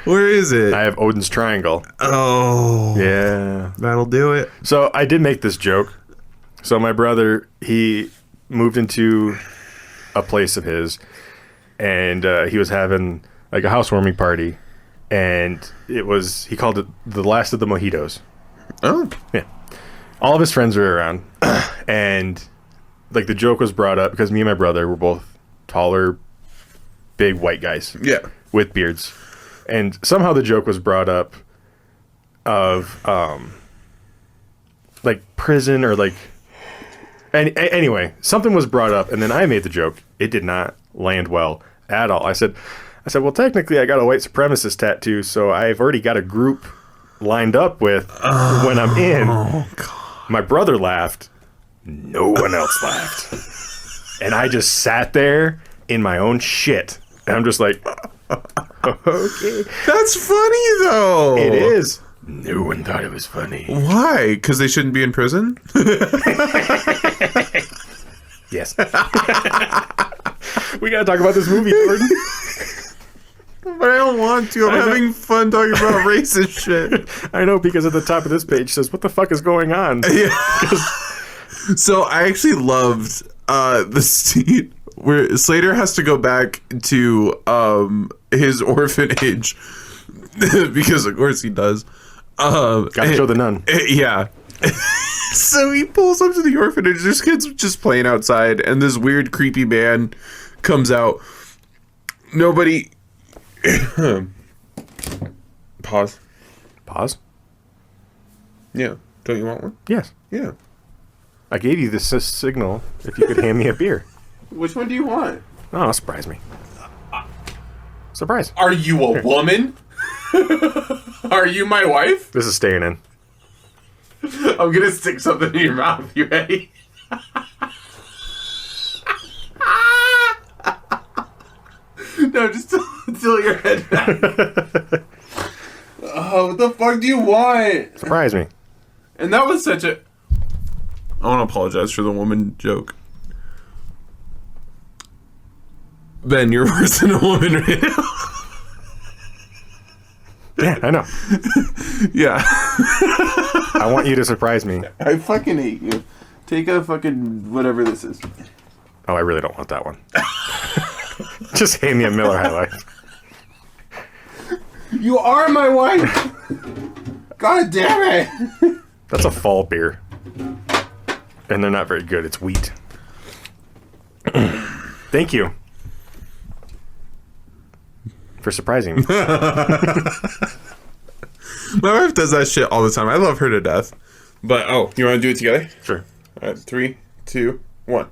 Where is it? I have Odin's triangle. Oh. Yeah. That'll do it. So I did make this joke. So my brother, he moved into a place of his, and he was having like a housewarming party, and he called it the last of the mojitos. Oh. Yeah. All of his friends were around, and like the joke was brought up because me and my brother were both taller, big white guys. Yeah. With beards. And somehow the joke was brought up of like prison or like anyway, something was brought up, and then I made the joke. It did not land well at all. I said, well, technically I got a white supremacist tattoo, so I've already got a group lined up with when I'm in. Oh, God. My brother laughed. No one else laughed. And I just sat there in my own shit. And I'm just like, okay. That's funny, though. It is. No one thought it was funny. Why? Because they shouldn't be in prison? Yes. We gotta talk about this movie, Jordan. But I don't want to. I'm having fun talking about racist shit. I know, because at the top of this page says, what the fuck is going on? Yeah. So I actually loved the scene where Slater has to go back to his orphanage because of course he does. Gotta show the nun. Yeah. So he pulls up to the orphanage. There's kids just playing outside, and this weird, creepy man comes out. Nobody. Pause. Pause? Yeah. Don't you want one? Yes. Yeah. I gave you this signal if you could hand me a beer. Which one do you want? Oh, surprise me. Surprise. Are you a woman? Are you my wife? This is staying in. I'm gonna stick something in your mouth. You ready? No, just tilt your head back. Oh, what the fuck do you want? Surprise me. And that was such a... I want to apologize for the woman joke. Ben, you're worse than a woman right now. Yeah, I know. Yeah. I want you to surprise me. I fucking hate you. Take a fucking whatever this is. Oh, I really don't want that one. Just hand me a Miller High Life. You are my wife. God damn it. That's a fall beer. And they're not very good. It's wheat. Thank you for surprising me. My wife does that shit all the time. I love her to death. But, oh, you want to do it together? Sure. All right, 3, 2, 1.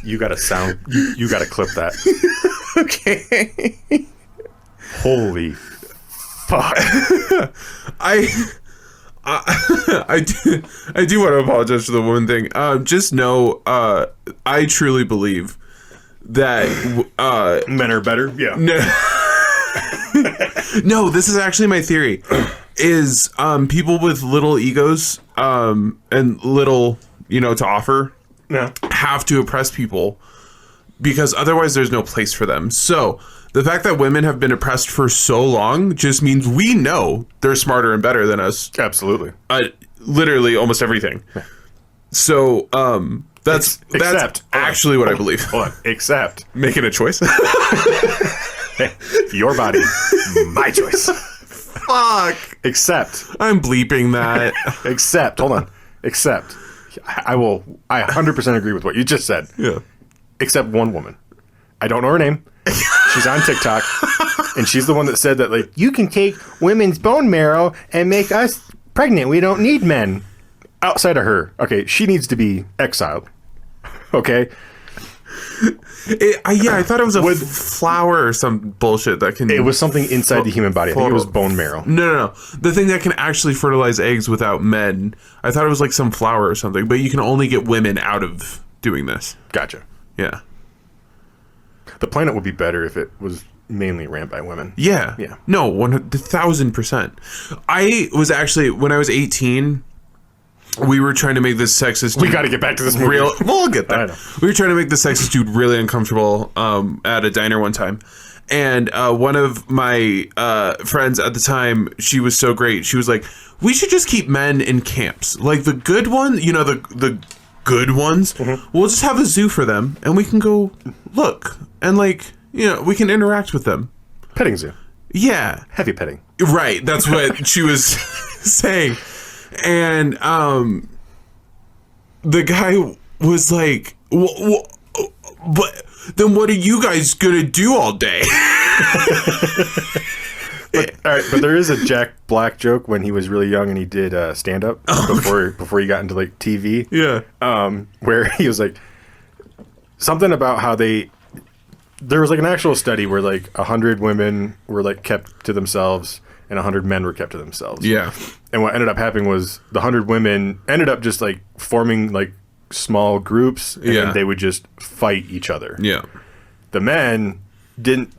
You gotta sound. You gotta clip that. Okay. Holy fuck. I do want to apologize for the woman thing. Just know, I truly believe that Men are better? Yeah. no, this is actually my theory. Is people with little egos and little, to offer have to oppress people because otherwise there's no place for them. So the fact that women have been oppressed for so long just means we know they're smarter and better than us. Absolutely. Literally almost everything. So that's actually what I believe. Hold on. Except Making a choice. your body, my choice. Fuck. Except I'm bleeping that. Except, hold on. Except, I 100% agree with what you just said. Yeah. Except one woman. I don't know her name. She's on TikTok. And she's the one that said that, like, you can take women's bone marrow and make us pregnant. We don't need men. Outside of her. Okay, she needs to be exiled. Okay? I thought it was a flower or some bullshit that can... It was something inside the human body. I think it was bone marrow. No. The thing that can actually fertilize eggs without men. I thought it was like some flower or something, but you can only get women out of doing this. Gotcha. Yeah. The planet would be better if it was mainly ran by women. Yeah. Yeah. No, 1,000%. I was actually, when I was 18... We were trying to make this sexist dude... We got to get back to this movie. We'll get there. I know. We were trying to make the sexist dude really uncomfortable at a diner one time. And one of my friends at the time, she was so great. She was like, we should just keep men in camps. Like the good ones, the good ones. Mm-hmm. We'll just have a zoo for them. And we can go look. And we can interact with them. Petting zoo. Yeah. Heavy petting. Right. That's what she was saying. And the guy was like, but then what are you guys gonna do all day? But there is a Jack Black joke when he was really young and he did stand up before he got into like TV. Yeah. Where he was like something about how there was like an actual study where like 100 women were like kept to themselves and 100 men were kept to themselves. Yeah. And what ended up happening was the 100 women ended up just like forming like small groups and then they would just fight each other. Yeah. The men didn't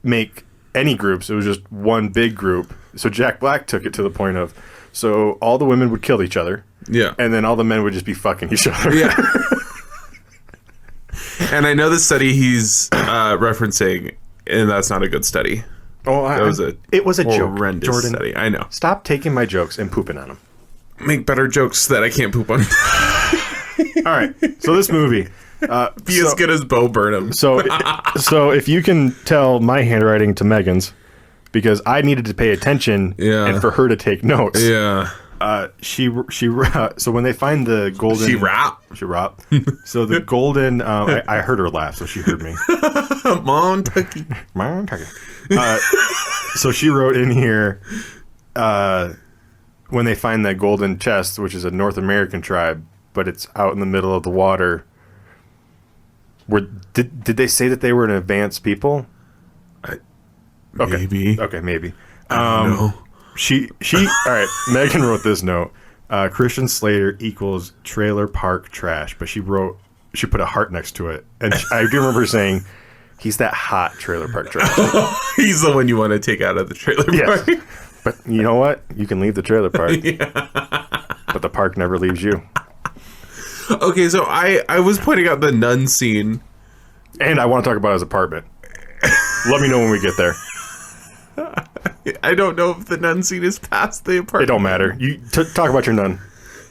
make any groups. It was just one big group. So Jack Black took it to the point of, so all the women would kill each other. Yeah. And then all the men would just be fucking each other. Yeah. And I know the study he's referencing, and that's not a good study. Oh, it was a joke, Jordan. Study. I know. Stop taking my jokes and pooping on them. Make better jokes that I can't poop on. All right. So this movie. Be as good as Bo Burnham. So if you can tell my handwriting to Megan's, because I needed to pay attention and for her to take notes. Yeah. So when they find the golden... She rap. So the golden... I heard her laugh, so she heard me. Montucky. So she wrote in here, when they find that golden chest, which is a North American tribe, but it's out in the middle of the water... Did they say that they were an advanced people? Maybe. Okay, maybe. I don't know. She all right, Megan wrote this note. Christian Slater equals trailer park trash, but she put a heart next to it. And I do remember saying, he's that hot trailer park trash. He's the one you want to take out of the trailer park. Yes. But you know what? You can leave the trailer park. But the park never leaves you. Okay, so I was pointing out the nun scene. And I want to talk about his apartment. Let me know when we get there. I don't know if the nun scene is past the apartment. It don't matter. You talk about your nun.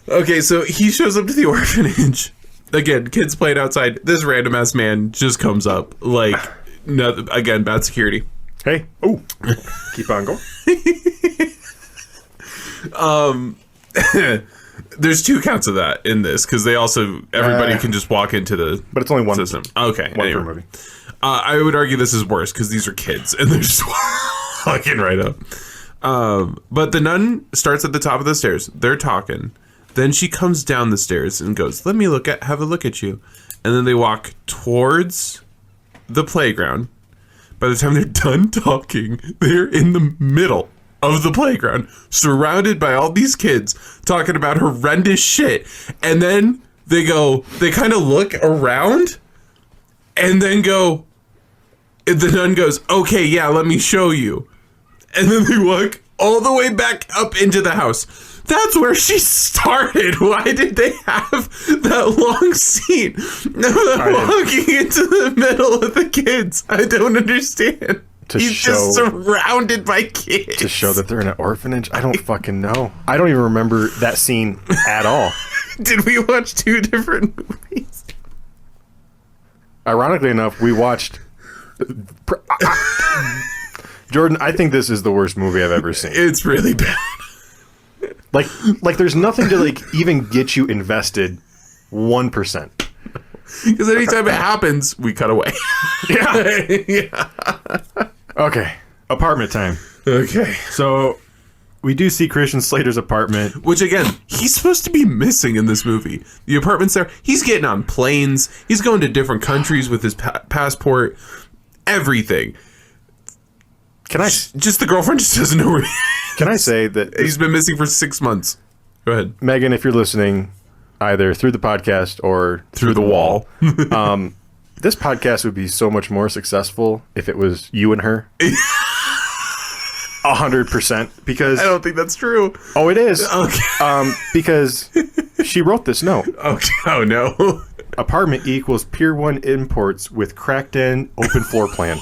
Okay, so he shows up to the orphanage. Again, kids playing outside. This random ass man just comes up. Like, no, again, bad security. Hey. Oh. Keep on going. There's 2 counts of that in this, because they also, everybody can just walk into the But it's only one system. Okay. One per movie. I would argue this is worse, because these are kids, and they're just walking right up. But the nun starts at the top of the stairs. They're talking. Then she comes down the stairs and goes, have a look at you. And then they walk towards the playground. By the time they're done talking, they're in the middle of the playground, surrounded by all these kids talking about horrendous shit. And then they kind of look around and then the nun goes, okay, yeah, let me show you. And then they walk all the way back up into the house. That's where she started. Why did they have that long scene walking into the middle of the kids? I don't understand. He's just surrounded by kids. To show that they're in an orphanage? I don't fucking know. I don't even remember that scene at all. Did we watch 2 different movies? Ironically enough, we watched... Jordan, I think this is the worst movie I've ever seen. It's really bad. Like there's nothing to even get you invested 1%. Because anytime it happens, we cut away. Yeah. Okay. Apartment time. Okay. So we do see Christian Slater's apartment. Which, again, he's supposed to be missing in this movie. The apartment's there. He's getting on planes. He's going to different countries with his passport. Everything. Just the girlfriend just doesn't know where he is. Can I say that... He's been missing for 6 months. Go ahead. Megan, if you're listening, either through the podcast or through the wall, this podcast would be so much more successful if it was you and her. 100%. Because... I don't think that's true. Oh, it is. Okay. Because she wrote this note. Okay. Oh, no. Apartment equals Pier 1 imports with cracked-in open floor plan.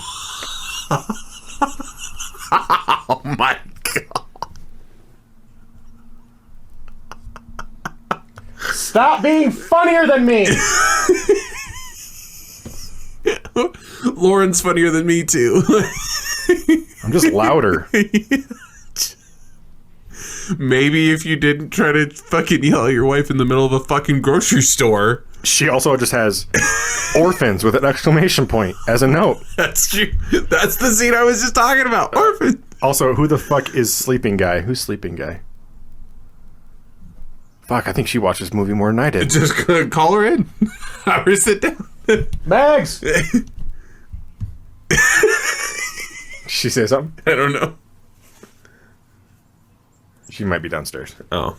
Oh, my God. Stop being funnier than me. Lauren's funnier than me, too. I'm just louder. Maybe if you didn't try to fucking yell at your wife in the middle of a fucking grocery store. She also just has orphans with an exclamation point as a note. That's true. That's the scene I was just talking about. Orphans. Also, who the fuck is Sleeping Guy? Who's Sleeping Guy? Fuck, I think she watched this movie more than I did. Just call her in. Have her sit down. Mags! She say something? I don't know. She might be downstairs. Oh.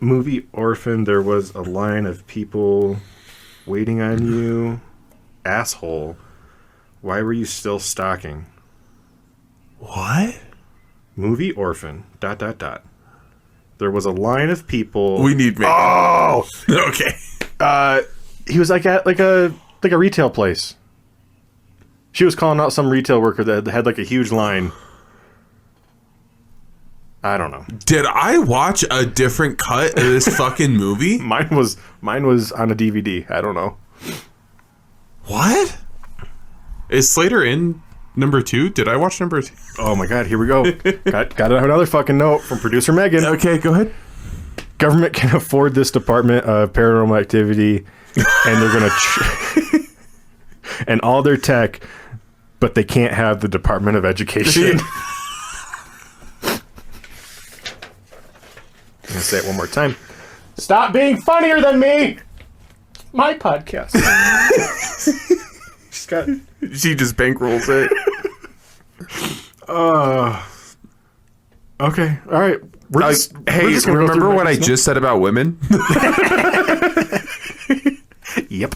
Movie Orphan, there was a line of people waiting on you. Asshole. Why were you still stalking? What? Movie Orphan, ... There was a line of people. We need me. Oh! Okay. He was like at like a retail place. She was calling out some retail worker that had like a huge line. I don't know. Did I watch a different cut of this fucking movie? Mine was on a DVD. I don't know. What? Is Slater in number 2? Did I watch number 2? Oh my god, here we go. got another fucking note from producer Megan. Okay, go ahead. Government can afford this Department of Paranormal Activity, and they're gonna and all their tech, but they can't have the Department of Education. I'm gonna say it one more time. Stop being funnier than me. My podcast. She just bankrolls it. Okay. All right. Hey, remember what I just said about women? Yep.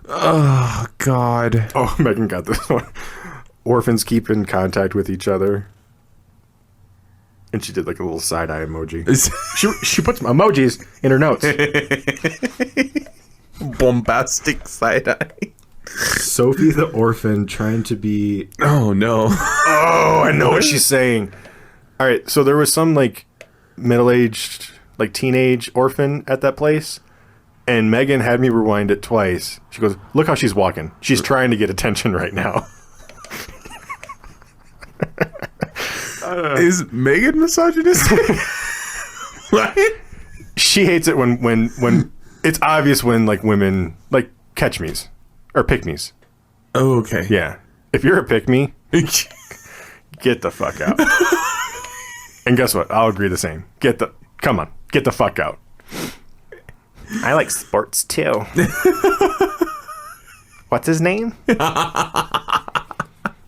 Oh God. Oh, Megan got this one. Orphans keep in contact with each other. And she did like a little side eye emoji. She put some emojis in her notes. Bombastic side eye. Sophie the orphan trying to be. Oh no. Oh, I know what she's saying. All right, so there was some like middle-aged, like teenage orphan at that place, and Megan had me rewind it twice. She goes, "Look how she's walking. She's trying to get attention right now." Is Megan misogynistic? What? She hates it when it's obvious when like women like catch me's or pick me's. Oh, okay. Yeah. If you're a pick me, get the fuck out. And guess what? I'll agree the same. Come on, get the fuck out. I like sports too. What's his name?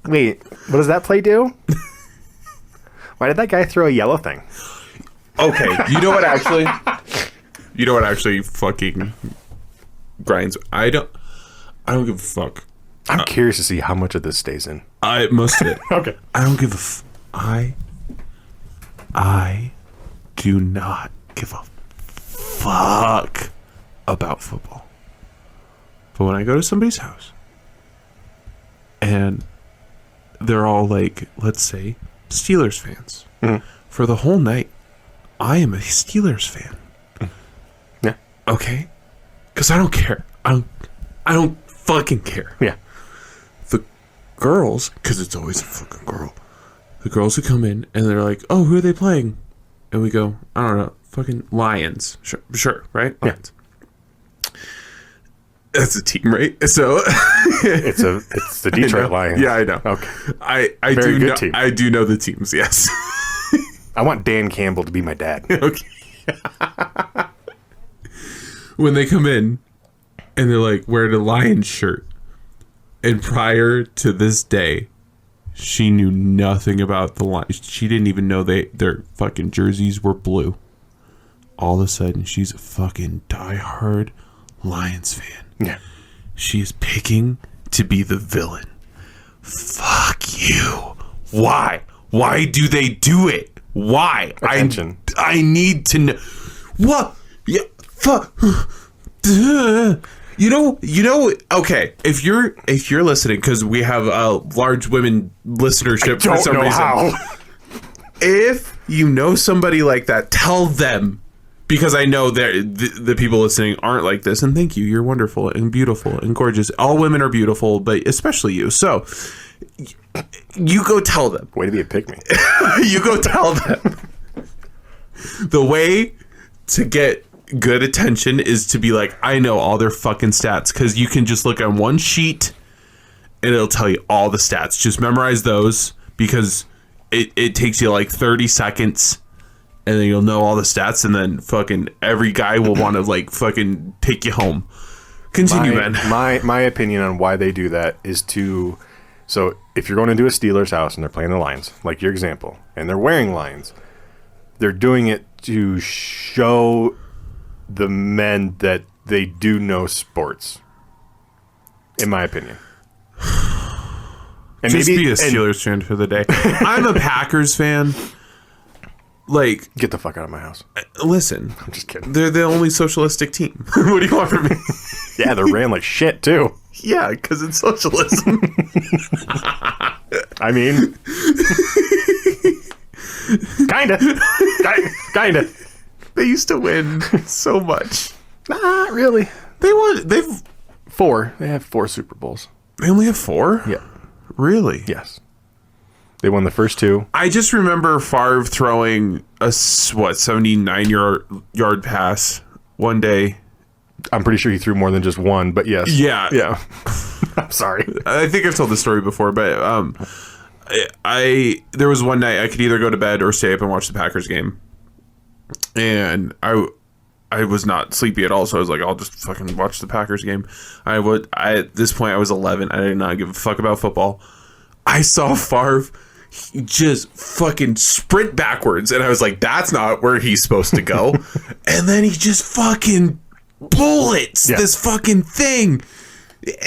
Wait, what does that play do? Why did that guy throw a yellow thing? Okay, you know what actually fucking grinds. I don't give a fuck. I'm curious to see how much of this stays in. Most of it. Okay. I don't give I do not give a fuck about football. But when I go to somebody's house and they're all like, let's say, Steelers fans. Mm-hmm. For the whole night, I am a Steelers fan. Yeah. Okay? Because I don't care. I don't fucking care. Yeah. The girls, because it's always a fucking girl. The girls who come in and they're like, oh, who are they playing? And we go, I don't know, fucking Lions. Sure, right? Lions. Yeah. That's a team, right? So it's the Detroit Lions. Yeah, I know. Okay. I Very do good know, team. I do know the teams, yes. I want Dan Campbell to be my dad. Okay. When they come in and they're like, wearing a Lions shirt. And prior to this day, she knew nothing about the Lions. She didn't even know their fucking jerseys were blue. All of a sudden, she's a fucking diehard Lions fan. Yeah. She is picking to be the villain. Fuck you. Why? Why do they do it? Why? Attention. I need to know. What? Yeah. Fuck. You know. Okay, if you're listening, because we have a large women listenership for some reason. How. If you know somebody like that, tell them. Because I know the people listening aren't like this. And thank you. You're wonderful and beautiful and gorgeous. All women are beautiful, but especially you. So you go tell them. Way to be a pick-me. You go tell them. The way to get good attention is to be like, I know all their fucking stats. Because you can just look on one sheet and it'll tell you all the stats. Just memorize those because it takes you like 30 seconds. And then you'll know all the stats, and then fucking every guy will want to like fucking take you home. Continue, man. My opinion on why they do that is so if you're going to do a Steelers house and they're playing the Lions, like your example, and they're wearing Lions, they're doing it to show the men that they do know sports. In my opinion. And just be a Steelers fan for the day. I'm a Packers fan. like, Get the fuck out of my house. listen, I'm just kidding. they're the only socialistic team. What do you want from me? Yeah, they're ran like shit too. Yeah, because it's socialism. I mean, kinda. They used to win so much. Not really. They've 4. They have 4 Super Bowls. They only have 4? Yeah. Really? Yes. They won the first 2. I just remember Favre throwing a 79-yard pass one day. I'm pretty sure he threw more than just one, but yes. Yeah. Yeah. I'm sorry. I think I've told this story before, but there was one night I could either go to bed or stay up and watch the Packers game. And I was not sleepy at all, so I was like, I'll just fucking watch the Packers game. At this point I was 11. I did not give a fuck about football. I saw Favre just fucking sprint backwards, and I was like, that's not where he's supposed to go. And then he just fucking bullets this fucking thing,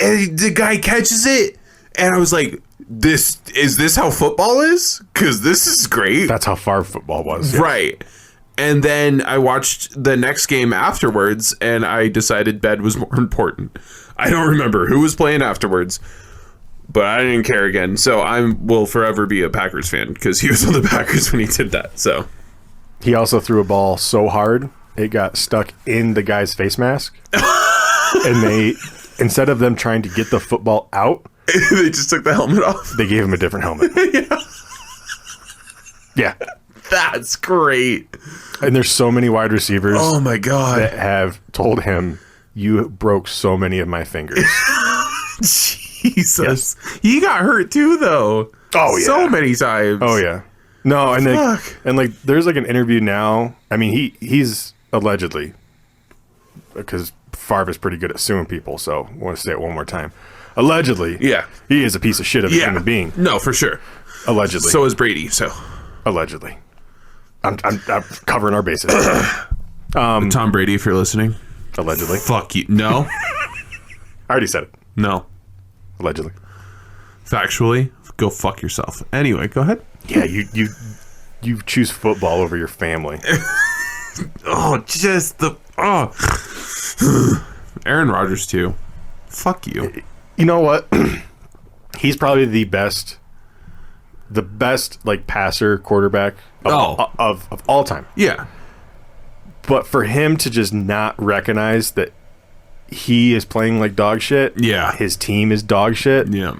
and the guy catches it, and I was like, is this how football is? Because this is great. That's how far football was. Yeah. Right. And then I watched the next game afterwards, and I decided bed was more important. I don't remember who was playing afterwards, but I didn't care again. So I will forever be a Packers fan because he was on the Packers when he did that. So He also threw a ball so hard it got stuck in the guy's face mask, and they, instead of them trying to get the football out, they just took the helmet off. they gave him a different helmet. Yeah. That's great. And there's so many wide receivers Oh my god. that have told him, you broke so many of my fingers. Jesus. He got hurt too though. Oh, yeah. So many times. Oh yeah. No, and Fuck. like there's like an interview now. I mean, he's allegedly, because Favre is pretty good at suing people, so I want to say it one more time. Allegedly, Yeah. he is a piece of shit of a human being. No, for sure. Allegedly. So is Brady, so. Allegedly. I'm covering our bases. Tom Brady, if you're listening. Allegedly. Fuck you. No. I already said it. No. Allegedly. Factually, go fuck yourself. Anyway, go ahead. Yeah, you choose football over your family. Oh, just the... Oh. Aaron Rodgers, too. Fuck you. You know what? He's probably the best like passer quarterback of all time. Yeah. But for him to just not recognize that he is playing like dog shit, Yeah. his team is dog shit, Yeah.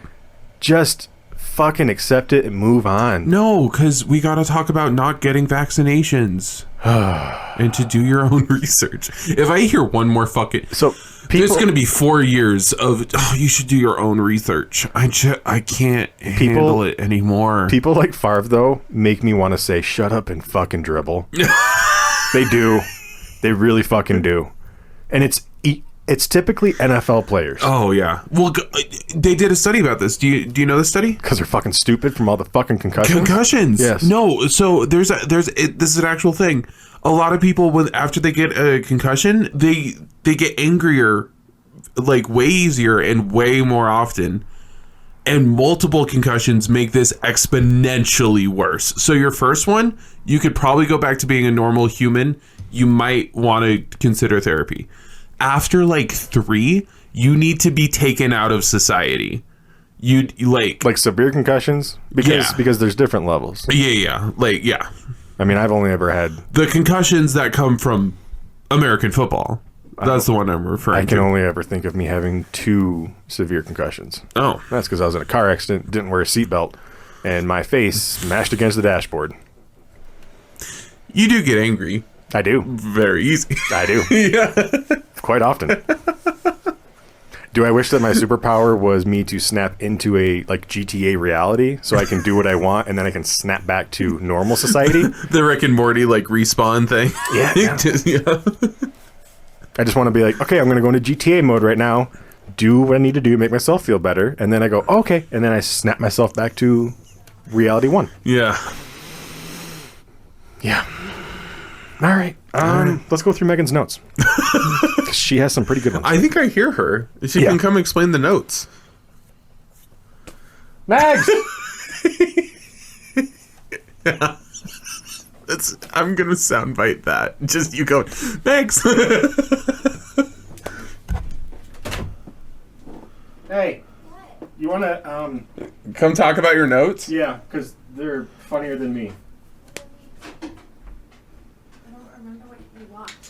just fucking accept it and move on. No, because we got to talk about not getting vaccinations and to do your own research. If I hear one more fucking... So There's going to be 4 years of, you should do your own research. I can't handle it anymore. People like Favre, though, make me want to say, shut up and fucking dribble. They do. They really fucking do. And it's typically NFL players. Oh, yeah. Well, they did a study about this. Do you know the study? Because they're fucking stupid from all the fucking concussions. Concussions. Yes. No, so this is an actual thing. A lot of people, after they get a concussion, they get angrier, like way easier and way more often. And multiple concussions make this exponentially worse. So your first one, you could probably go back to being a normal human. You might want to consider therapy. After like 3, you need to be taken out of society. You like severe concussions because there's different levels. Yeah. I mean, I've only ever had. The concussions that come from American football. That's the one I'm referring to. I can only ever think of me having 2 severe concussions. Oh. That's because I was in a car accident, didn't wear a seatbelt, and my face smashed against the dashboard. You do get angry. I do. Very easy. I do. Yeah. Quite often. Do I wish that my superpower was me to snap into a like GTA reality so I can do what I want and then I can snap back to normal society? The Rick and Morty like respawn thing. Yeah. Yeah. I just want to be like, okay, I'm going to go into GTA mode right now, do what I need to do, make myself feel better, and then I go, oh, okay, and then I snap myself back to reality 1. Yeah. Yeah. All right. Let's go through Megan's notes. She has some pretty good ones. I think I hear her. She can come explain the notes. Mags! I'm gonna soundbite that. Just you go, thanks. Hey, you want to, Come talk about your notes? yeah, because they're funnier than me. I don't remember what you watched.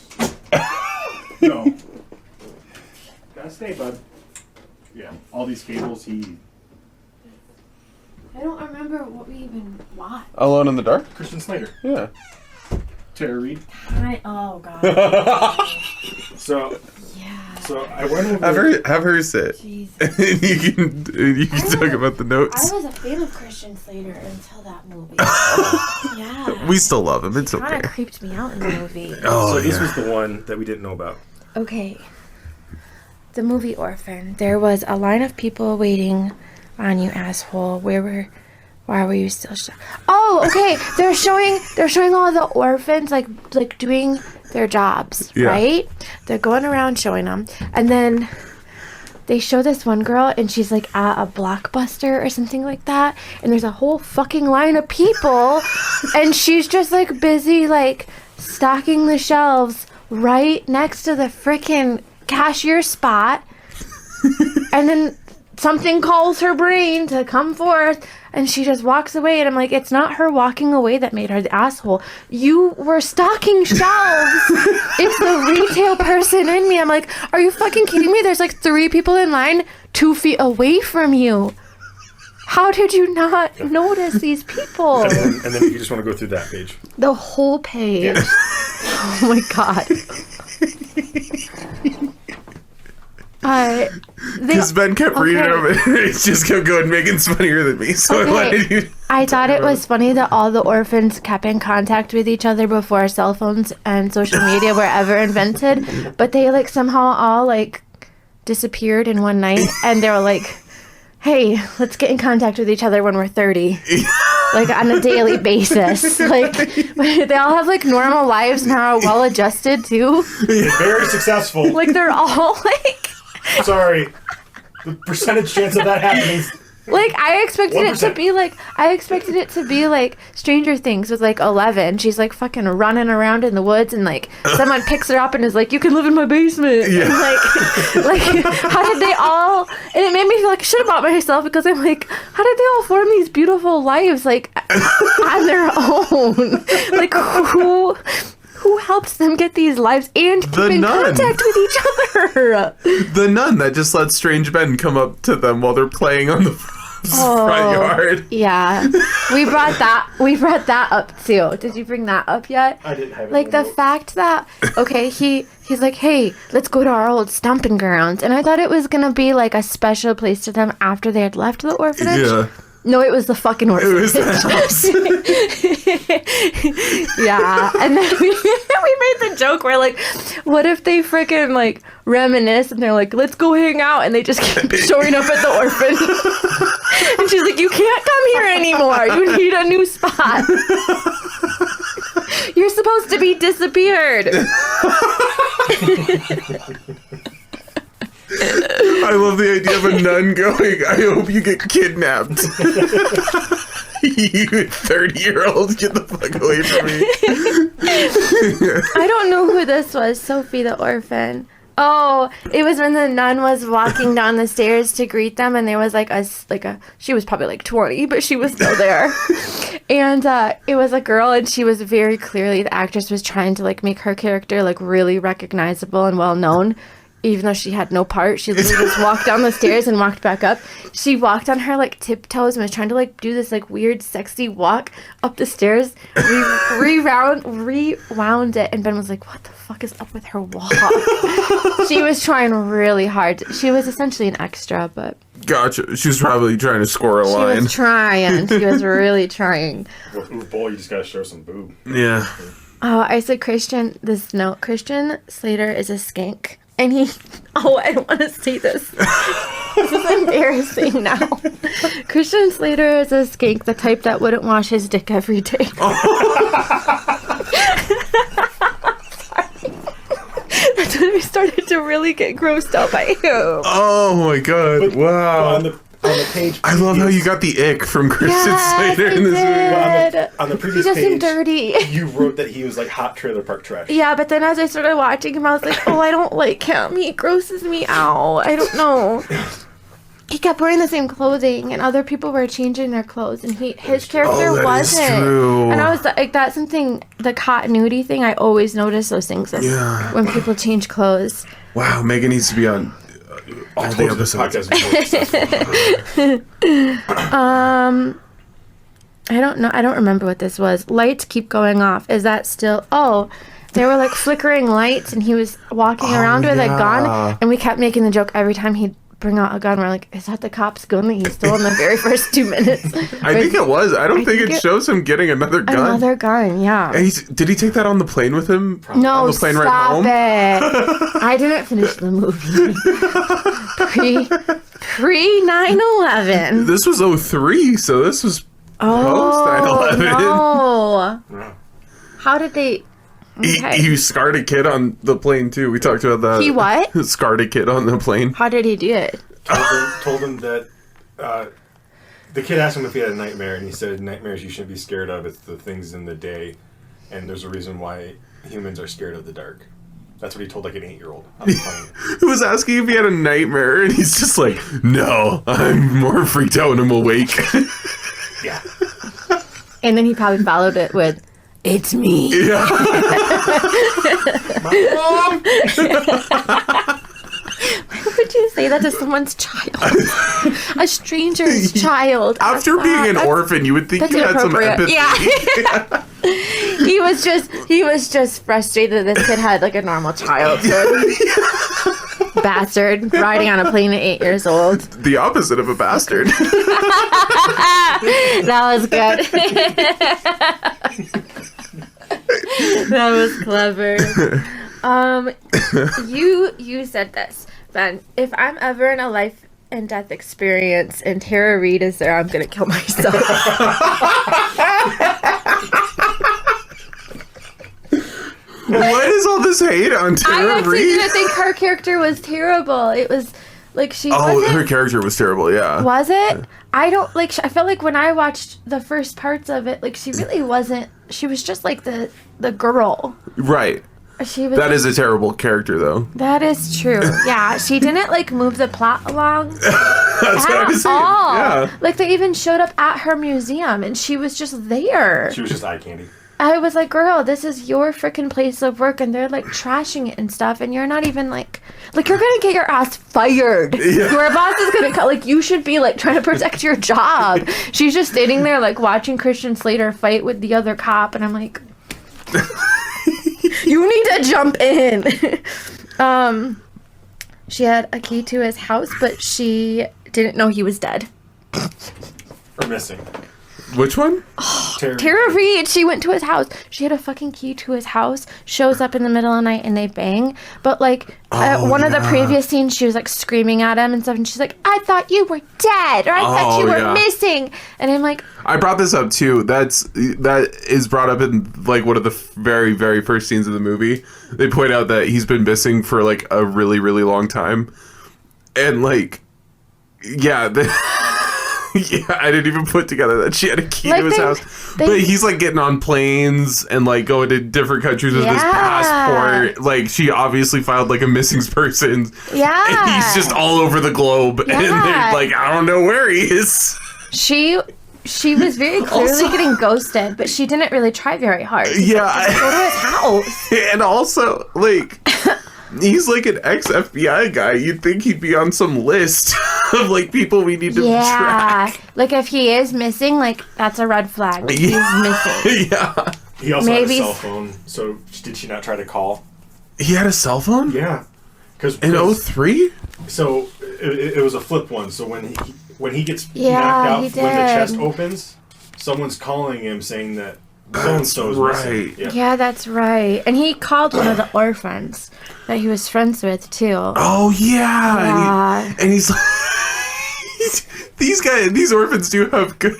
No. Gotta stay, bud. Yeah, all these cables, I don't remember what we even watched. Alone in the Dark? Christian Slater. Yeah. Tara Reid. Oh god. So Yeah. I went over... Have her sit. Jesus. you can talk about the I notes. was a fan of Christian Slater until that movie. Yeah. We still love him. It's Kind okay. of creeped me out in the movie. Oh, so this yeah. was the one that we didn't know about. Okay. The movie Orphan. There was a line of people waiting on you, asshole. Why were you still Oh, okay. They're showing all the orphans like doing their jobs, Yeah. right? They're going around showing them. And then they show this one girl and she's like at a Blockbuster or something like that, and there's a whole fucking line of people and she's just like busy like stocking the shelves right next to the freaking cashier spot. And then something calls her brain to come forth and she just walks away, and I'm like, it's not her walking away that made her the asshole. You were stocking shelves. It's the retail person in me. I'm like, are you fucking kidding me? There's like 3 people in line 2 feet away from you. How did you not notice these people? And then you just want to go through that page. The whole page. Yeah. Oh my god. Because Ben kept reading them and it just kept going, Megan's funnier than me. So I wanted you. I thought it was funny that all the orphans kept in contact with each other before cell phones and social media were ever invented, but they like somehow all like disappeared in one night, and they were like, hey, let's get in contact with each other when we're 30. Like on a daily basis. Like they all have like normal lives and are well adjusted too. Very successful. Like they're all like Sorry. The percentage chance of that happening. like I expected 1%. it to be like Stranger Things with like 11. She's like fucking running around in the woods and like someone picks her up and is like, you can live in my basement. Yeah. And, like how did they all, and it made me feel like shit about myself because I'm like, how did they all form these beautiful lives like on their own? Like who helps them get these lives and keep in contact with each other? The nun that just let strange men come up to them while they're playing on the front yard. Yeah. We brought that up too. Did you bring that up yet? I didn't have it. Like the fact that, okay, he's like, hey, let's go to our old stomping grounds. And I thought it was going to be like a special place to them after they had left the orphanage. Yeah. No, it was the fucking It orphanage. was the house. Yeah. And then we made the joke where like, what if they freaking like reminisce and they're like, let's go hang out, and they just keep showing up at the orphan. And she's like, you can't come here anymore. You need a new spot. You're supposed to be disappeared. I love the idea of a nun going, I hope you get kidnapped. You 30-year-old, get the fuck away from me. I don't know who this was. Sophie the orphan. Oh, it was when the nun was walking down the stairs to greet them, and there was like a she was probably like 20, but she was still there. And it was a girl, and she was very clearly, the actress was trying to like make her character like really recognizable and well known. Even though she had no part, she literally just walked down the stairs and walked back up. She walked on her like tiptoes and was trying to like do this like weird sexy walk up the stairs. Rewound it, and Ben was like, what the fuck is up with her walk? She was trying really hard. She was essentially an extra, but Gotcha. She was probably trying to score a she line. was trying. She was really trying. With Uwe Bowl, you just gotta show some boob. Yeah. Oh, I said Christian Slater is a skank. And he, I don't want to say this. This is embarrassing now. Christian Slater is a skank, the type that wouldn't wash his dick every day. Sorry. That's when we started to really get grossed out by him. Oh my god. Wow. On the page. I love how you got the ick from Christian Yes, Slater I in this movie. did. On the He previous just seemed page, dirty. you wrote that he was like hot trailer park trash. Yeah, but then as I started watching him, I was like, oh, I don't like him. He grosses me out. I don't know. He kept wearing the same clothing, and other people were changing their clothes, and his character that is wasn't. true. And I was like, that's something, the continuity thing. I always notice those things when people change clothes. Wow, Megan needs to be on all the This episodes. podcast is I don't know. I don't remember what this was. Lights keep going off. Is that still? Oh, they were like flickering lights, and he was walking around with a gun, and we kept making the joke every time he'd bring out a gun. We're like, is that the cop's gun that he stole in the very first 2 minutes? I think it was. I don't think it shows him getting another gun. Another gun, yeah. And did he take that on the plane with him? No, on the plane stop ride home? it. I didn't finish the movie. Pre 9/11. This was 03, so this was post 9/11. No. How did they... Okay. He scarred a kid on the plane too. We talked about that. He what? Scarred a kid on the plane. How did he do it? told him that the kid asked him if he had a nightmare, and he said, nightmares you shouldn't be scared of. It's the things in the day, and there's a reason why humans are scared of the dark. That's what he told like an 8-year-old on the plane. Who was asking if he had a nightmare, and he's just like, no, I'm more freaked out when I'm awake. Yeah. And then he probably followed it with, it's me. Yeah. Mom! Why would you say that to someone's child? A stranger's child. After being an orphan, you would think That's you had some inappropriate. empathy. Yeah. He was just frustrated that this kid had like a normal childhood. Bastard riding on a plane at 8 years old. The opposite of a bastard. That was good. That was clever. You said this, Ben. If I'm ever in a life and death experience and Tara Reid is there, I'm gonna kill myself. What is all this hate on I Tara actually Reid? didn't think her character was terrible. It was like she Oh, wasn't. her character was terrible, yeah. Was it? I don't like. I felt like when I watched the first parts of it, like she really wasn't. She was just like the girl. Right. She was. That is a terrible character, though. That is true. Yeah, she didn't like move the plot along That's what I was saying. all. Yeah. Like they even showed up at her museum, and she was just there. She was just eye candy. I was like, girl, this is your freaking place of work, and they're like trashing it and stuff, and you're not even like you're gonna get your ass fired. Yeah. Your boss is gonna like you should be like trying to protect your job. She's just sitting there like watching Christian Slater fight with the other cop, and I'm like, you need to jump in. She had a key to his house, but she didn't know he was dead. Or missing. Which one? Tara Reid, she went to his house. She had a fucking key to his house, shows up in the middle of the night, and they bang. But, like, one of the previous scenes, she was, like, screaming at him and stuff, and she's like, I thought you were dead, or I thought you were missing. And I'm like... I brought this up, too. That is brought up in, like, one of the very, very first scenes of the movie. They point out that he's been missing for, like, a really, really long time. And, like, yeah... Yeah, I didn't even put together that she had a key to his house. But he's like getting on planes and like going to different countries with his passport. Like she obviously filed like a missing persons. Yeah. And he's just all over the globe. Yeah. And they're like, I don't know where he is. She was very clearly getting ghosted, but she didn't really try very hard. Yeah. Just go to his house. And also, like... He's like an ex-FBI guy. You'd think he'd be on some list of like people we need to track. Like if he is missing, like that's a red flag. He's missing. Yeah. He also had a cell phone. So did she not try to call? He had a cell phone? Yeah. In 03? So it was a flip one. So when he gets knocked out, when the chest opens, someone's calling him saying that so-and-so's missing. Yeah, that's right. And he called one of the orphans that he was friends with too. Oh yeah. And he's like, these orphans do have a good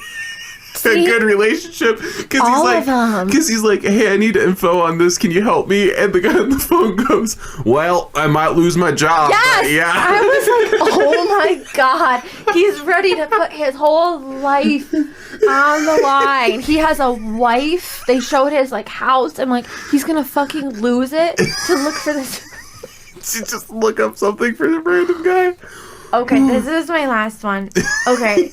relationship because he's like, hey, I need info on this. Can you help me? And the guy on the phone goes, well, I might lose my job. Yes. Yeah. I was like, oh my my God. He's ready to put his whole life on the line. He has a wife. They showed his like house. I'm like, he's gonna fucking lose it to look for this. Just look up something for the random guy. Okay, this is my last one. Okay.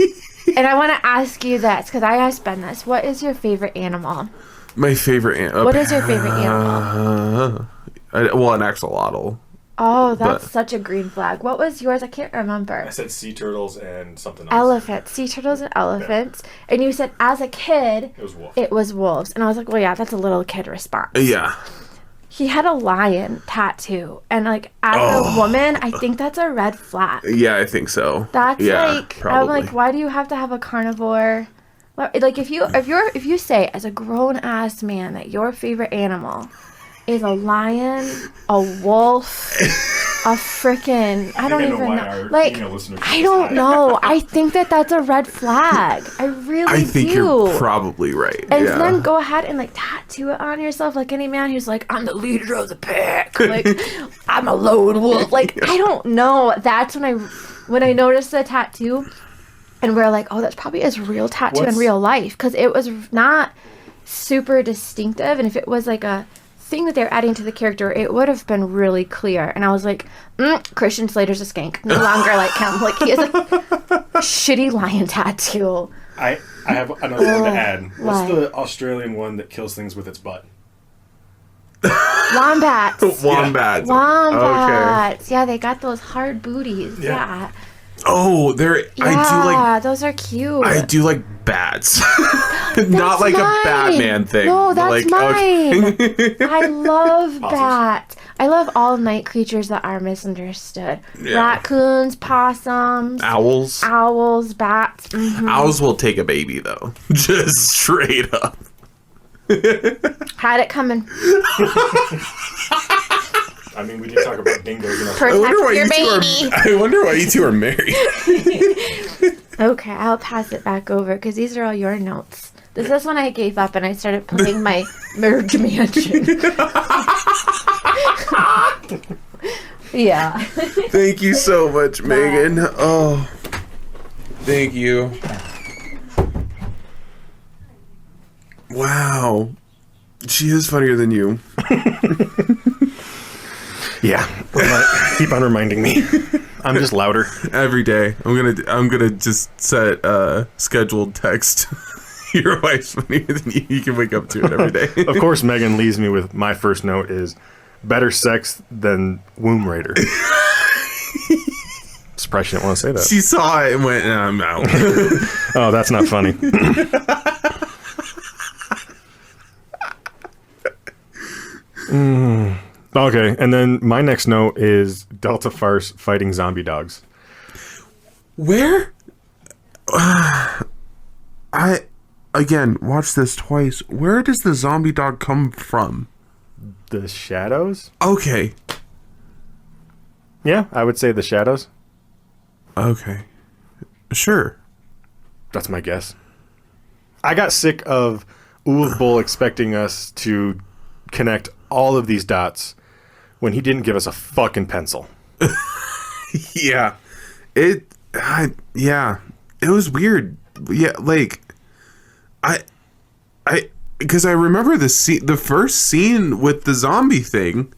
And I want to ask you this, because I asked Ben this. What is your favorite animal? My favorite animal. What is your favorite animal? An axolotl. Oh, that's such a green flag. What was yours? I can't remember. I said sea turtles and something else. Elephants. Sea turtles and elephants. Yeah. And you said, as a kid, it was wolves. And I was like, well, yeah, that's a little kid response. Yeah. He had a lion tattoo. And, like, as a woman, I think that's a red flag. Yeah, I think so. That's probably. I'm like, why do you have to have a carnivore? Like, if you say, as a grown-ass man, that your favorite animal is a lion, a wolf, a frickin'... I don't even know. Like, I don't know. I think that's a red flag. I really do. I think you're probably right. And then go ahead and, like, tattoo it on yourself like any man who's like, I'm the leader of the pack. Like, I'm a lone wolf. Like, I don't know. That's when I noticed the tattoo, and we're like, oh, that's probably his real tattoo in real life. Because it was not super distinctive. And if it was, like, a thing that they're adding to the character, it would have been really clear. And I was like, Christian Slater's a skank. No longer like him. Like, he has a shitty lion tattoo. I have another one to add. What's the Australian one that kills things with its butt? Wombats. Wombats. Wombats. Okay. Yeah, they got those hard booties. Yeah. Oh, Yeah, those are cute. I do like bats. Not like a Batman thing. No, that's like, mine. I love bats. I love all night creatures that are misunderstood. Yeah. Raccoons, possums, owls, bats. Mm-hmm. Owls will take a baby though. Just straight up. Had it coming. I mean, we did talk about dingoes. Protect your baby. I wonder why you two are married. Okay, I'll pass it back over because these are all your notes. This is when I gave up and I started playing my Merge Mansion. Yeah. Thank you so much, Megan. Oh, thank you. Wow. She is funnier than you. Yeah. Keep on reminding me. I'm just louder. Every day. I'm gonna just set scheduled text. Your wife's funnier than you. You can wake up to it every day. Of course, Megan leaves me with my first note is better sex than Womb Raider. Surprised she didn't want to say that. She saw it and went, I'm out. Oh, that's not funny. Okay, and then my next note is Delta Farce fighting zombie dogs. Where? I, again, watched this twice. Where does the zombie dog come from? The shadows? Okay. Yeah, I would say the shadows. Okay. Sure. That's my guess. I got sick of Uwe Bowl expecting us to connect all of these dots when he didn't give us a fucking pencil. Yeah. It was weird. Yeah, like because I remember the first scene with the zombie thing,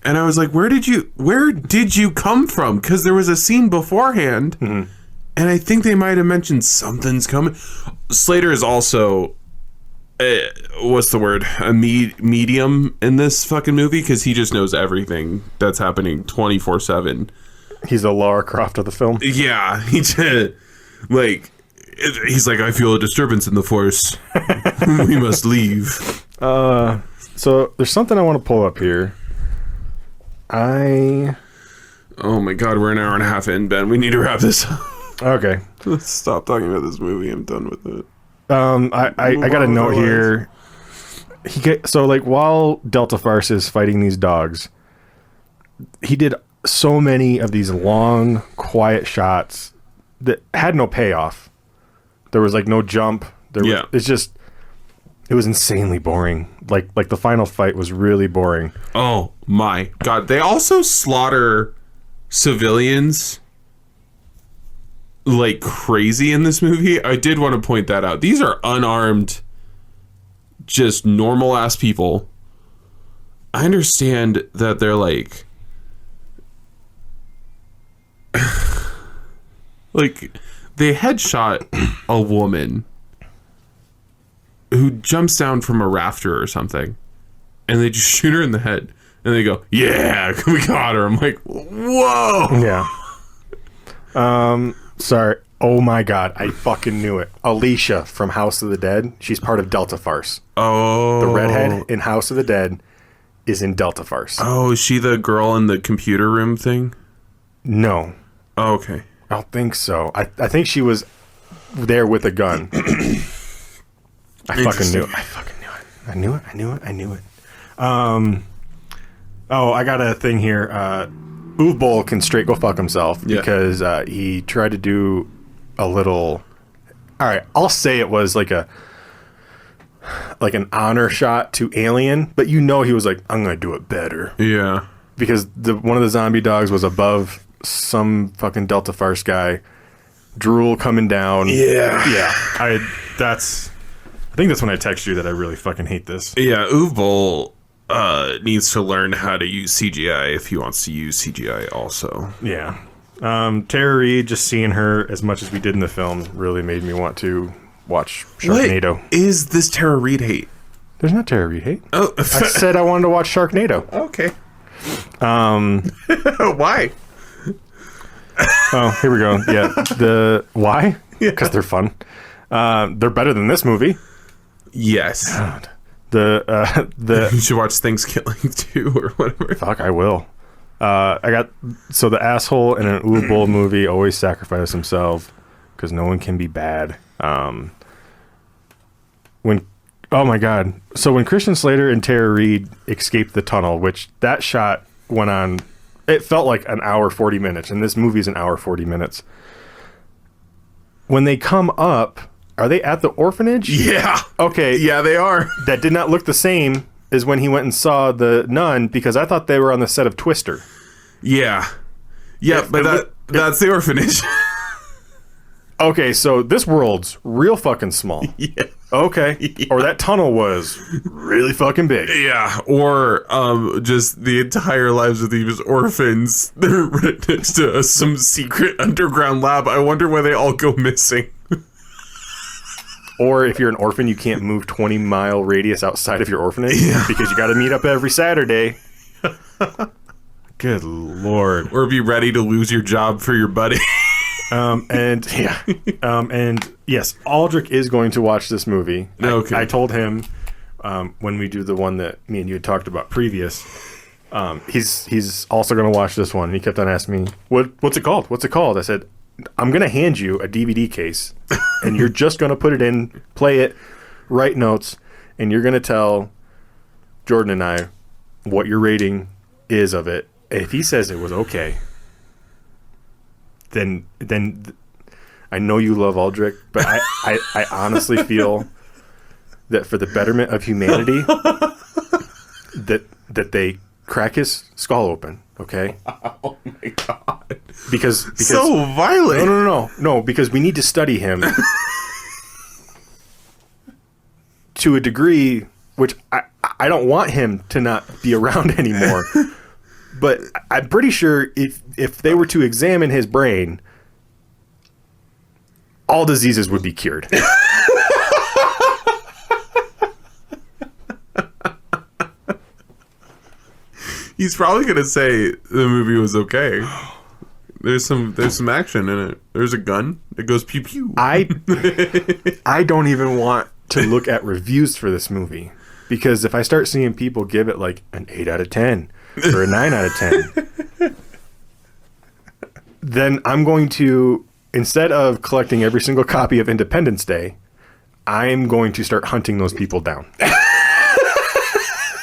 and I was like, where did you come from? Because there was a scene beforehand, and I think they might have mentioned something's coming. Slater is also what's the word? A medium in this fucking movie because he just knows everything that's happening 24/7. He's the Lara Croft of the film. Yeah, he's like, I feel a disturbance in the force. We must leave. So there's something I want to pull up here. Oh my god, we're an hour and a half in, Ben. We need to wrap this up. Okay. Let's stop talking about this movie. I'm done with it. I got a note here. While Delta Farce is fighting these dogs, he did so many of these long, quiet shots that had no payoff. There was no jump. It was insanely boring. Like the final fight was really boring. Oh my god! They also slaughter civilians like crazy in this movie. I did want to point that out. These are unarmed, just normal ass people. I understand that they're like they headshot a woman who jumps down from a rafter or something, and they just shoot her in the head, and they go, "Yeah, we got her." I'm like, "Whoa!" Yeah. Sorry. Oh my god, I fucking knew it. Alicia from House of the Dead. She's part of Delta Farce. Oh, The redhead in House of the Dead is in Delta Farce. Oh, is she the girl in the computer room thing? No, Oh, okay. I don't think so. I think she was there with a gun. I fucking knew it. I knew it. Oh, I got a thing here. Uwe Bowl can straight go fuck himself because he tried to do a little. All right, I'll say it was like an honor shot to Alien, but he was like, I'm gonna do it better. Yeah. Because one of the zombie dogs was above some fucking Delta Farce guy, drool coming down. Yeah. I think that's when I text you that I really fucking hate this. Yeah, Uwe Boll needs to learn how to use CGI if he wants to use CGI also. Yeah. Tara Reid, just seeing her as much as we did in the film really made me want to watch Sharknado. What is this Tara Reid hate? There's not Tara Reid hate. Oh, I said I wanted to watch Sharknado. Okay. Why? Oh, here we go. Yeah. Why? Because they're fun. They're better than this movie. Yes. God. You should watch Thanksgiving too, or whatever. Fuck, I will. The asshole in an Uwe Boll movie always sacrifices himself because no one can be bad. Oh my god! So when Christian Slater and Tara Reid escaped the tunnel, which that shot went on, it felt like an hour 40 minutes, and this movie's an hour 40 minutes. When they come up, are they at the orphanage? Yeah. Okay. Yeah, they are. That did not look the same as when he went and saw the nun, because I thought they were on the set of Twister. Yeah. Yeah, but that's the orphanage. Okay, so this world's real fucking small. Yeah. Okay. Yeah. Or that tunnel was really fucking big. Yeah, or just the entire lives of these orphans. They're right next to some secret underground lab. I wonder why they all go missing. Or if you're an orphan, you can't move 20-mile radius outside of your orphanage because you got to meet up every Saturday. Good Lord. Or be ready to lose your job for your buddy. And yes, Aldrich is going to watch this movie. Okay. I told him when we do the one that me and you had talked about previous, he's also going to watch this one. He kept on asking me, what's it called? What's it called? I said, I'm going to hand you a DVD case, and you're just going to put it in, play it, write notes, and you're going to tell Jordan and I what your rating is of it. If he says it was okay, then I know you love Aldrich, but I honestly feel that for the betterment of humanity, that they crack his skull open, okay? Oh my god. Because so violent. No, because we need to study him to a degree which I don't want him to not be around anymore. But I'm pretty sure if they were to examine his brain, all diseases would be cured. He's probably gonna say the movie was okay. There's some action in it. There's a gun. It goes pew pew. I don't even want to look at reviews for this movie, because if I start seeing people give it like an 8 out of 10 or a 9 out of 10, then I'm going to, instead of collecting every single copy of Independence Day, I'm going to start hunting those people down.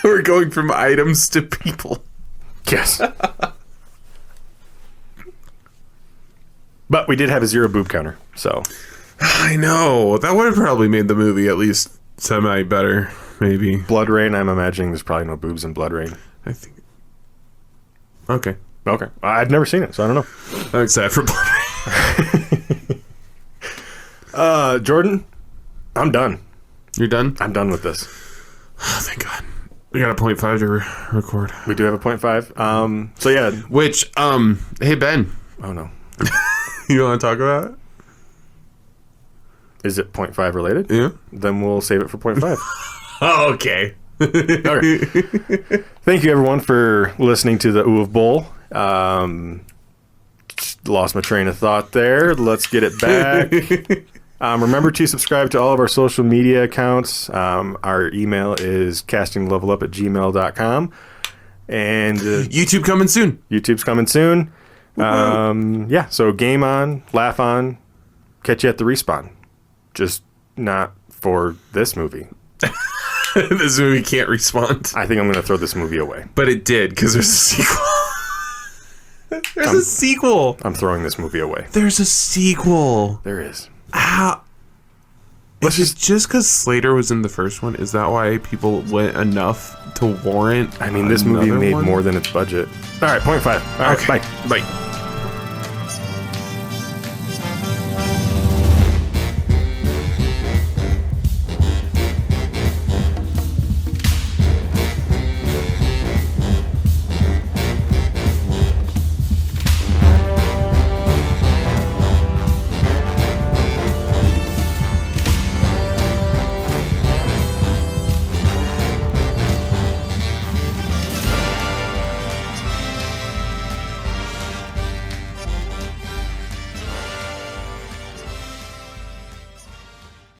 We're going from items to people. Yes. But we did have a 0 boob counter, so. I know. That would have probably made the movie at least semi better, maybe. Blood Rain, I'm imagining there's probably no boobs in Blood Rain. I think. Okay. Okay. I've never seen it, so I don't know. I'm excited for Blood Rain. Jordan, I'm done. You're done? I'm done with this. Oh, thank God. We got a 0.5 to record. We do have a 0.5. So yeah. Which, hey, Ben. Oh, no. You want to talk about it? Is it 0.5 related? Yeah. Then we'll save it for 0.5. Oh, okay. Okay. Thank you, everyone, for listening to the Uwe Bowl. Lost my train of thought there. Let's get it back. Remember to subscribe to all of our social media accounts. Our email is castingtolevelup@gmail.com. And YouTube coming soon. YouTube's coming soon. Yeah, so game on, laugh on, catch you at the respawn. Just not for this movie. This movie can't respond. I think I'm going to throw this movie away. But it did, because there's a sequel. There's a sequel. I'm throwing this movie away. There's a sequel. There is. How? Let's Just because Slater was in the first one, is that why people went enough to warrant? I mean, this movie another made one? more than its budget. All right, 0.5. All right, Okay. bye. Bye.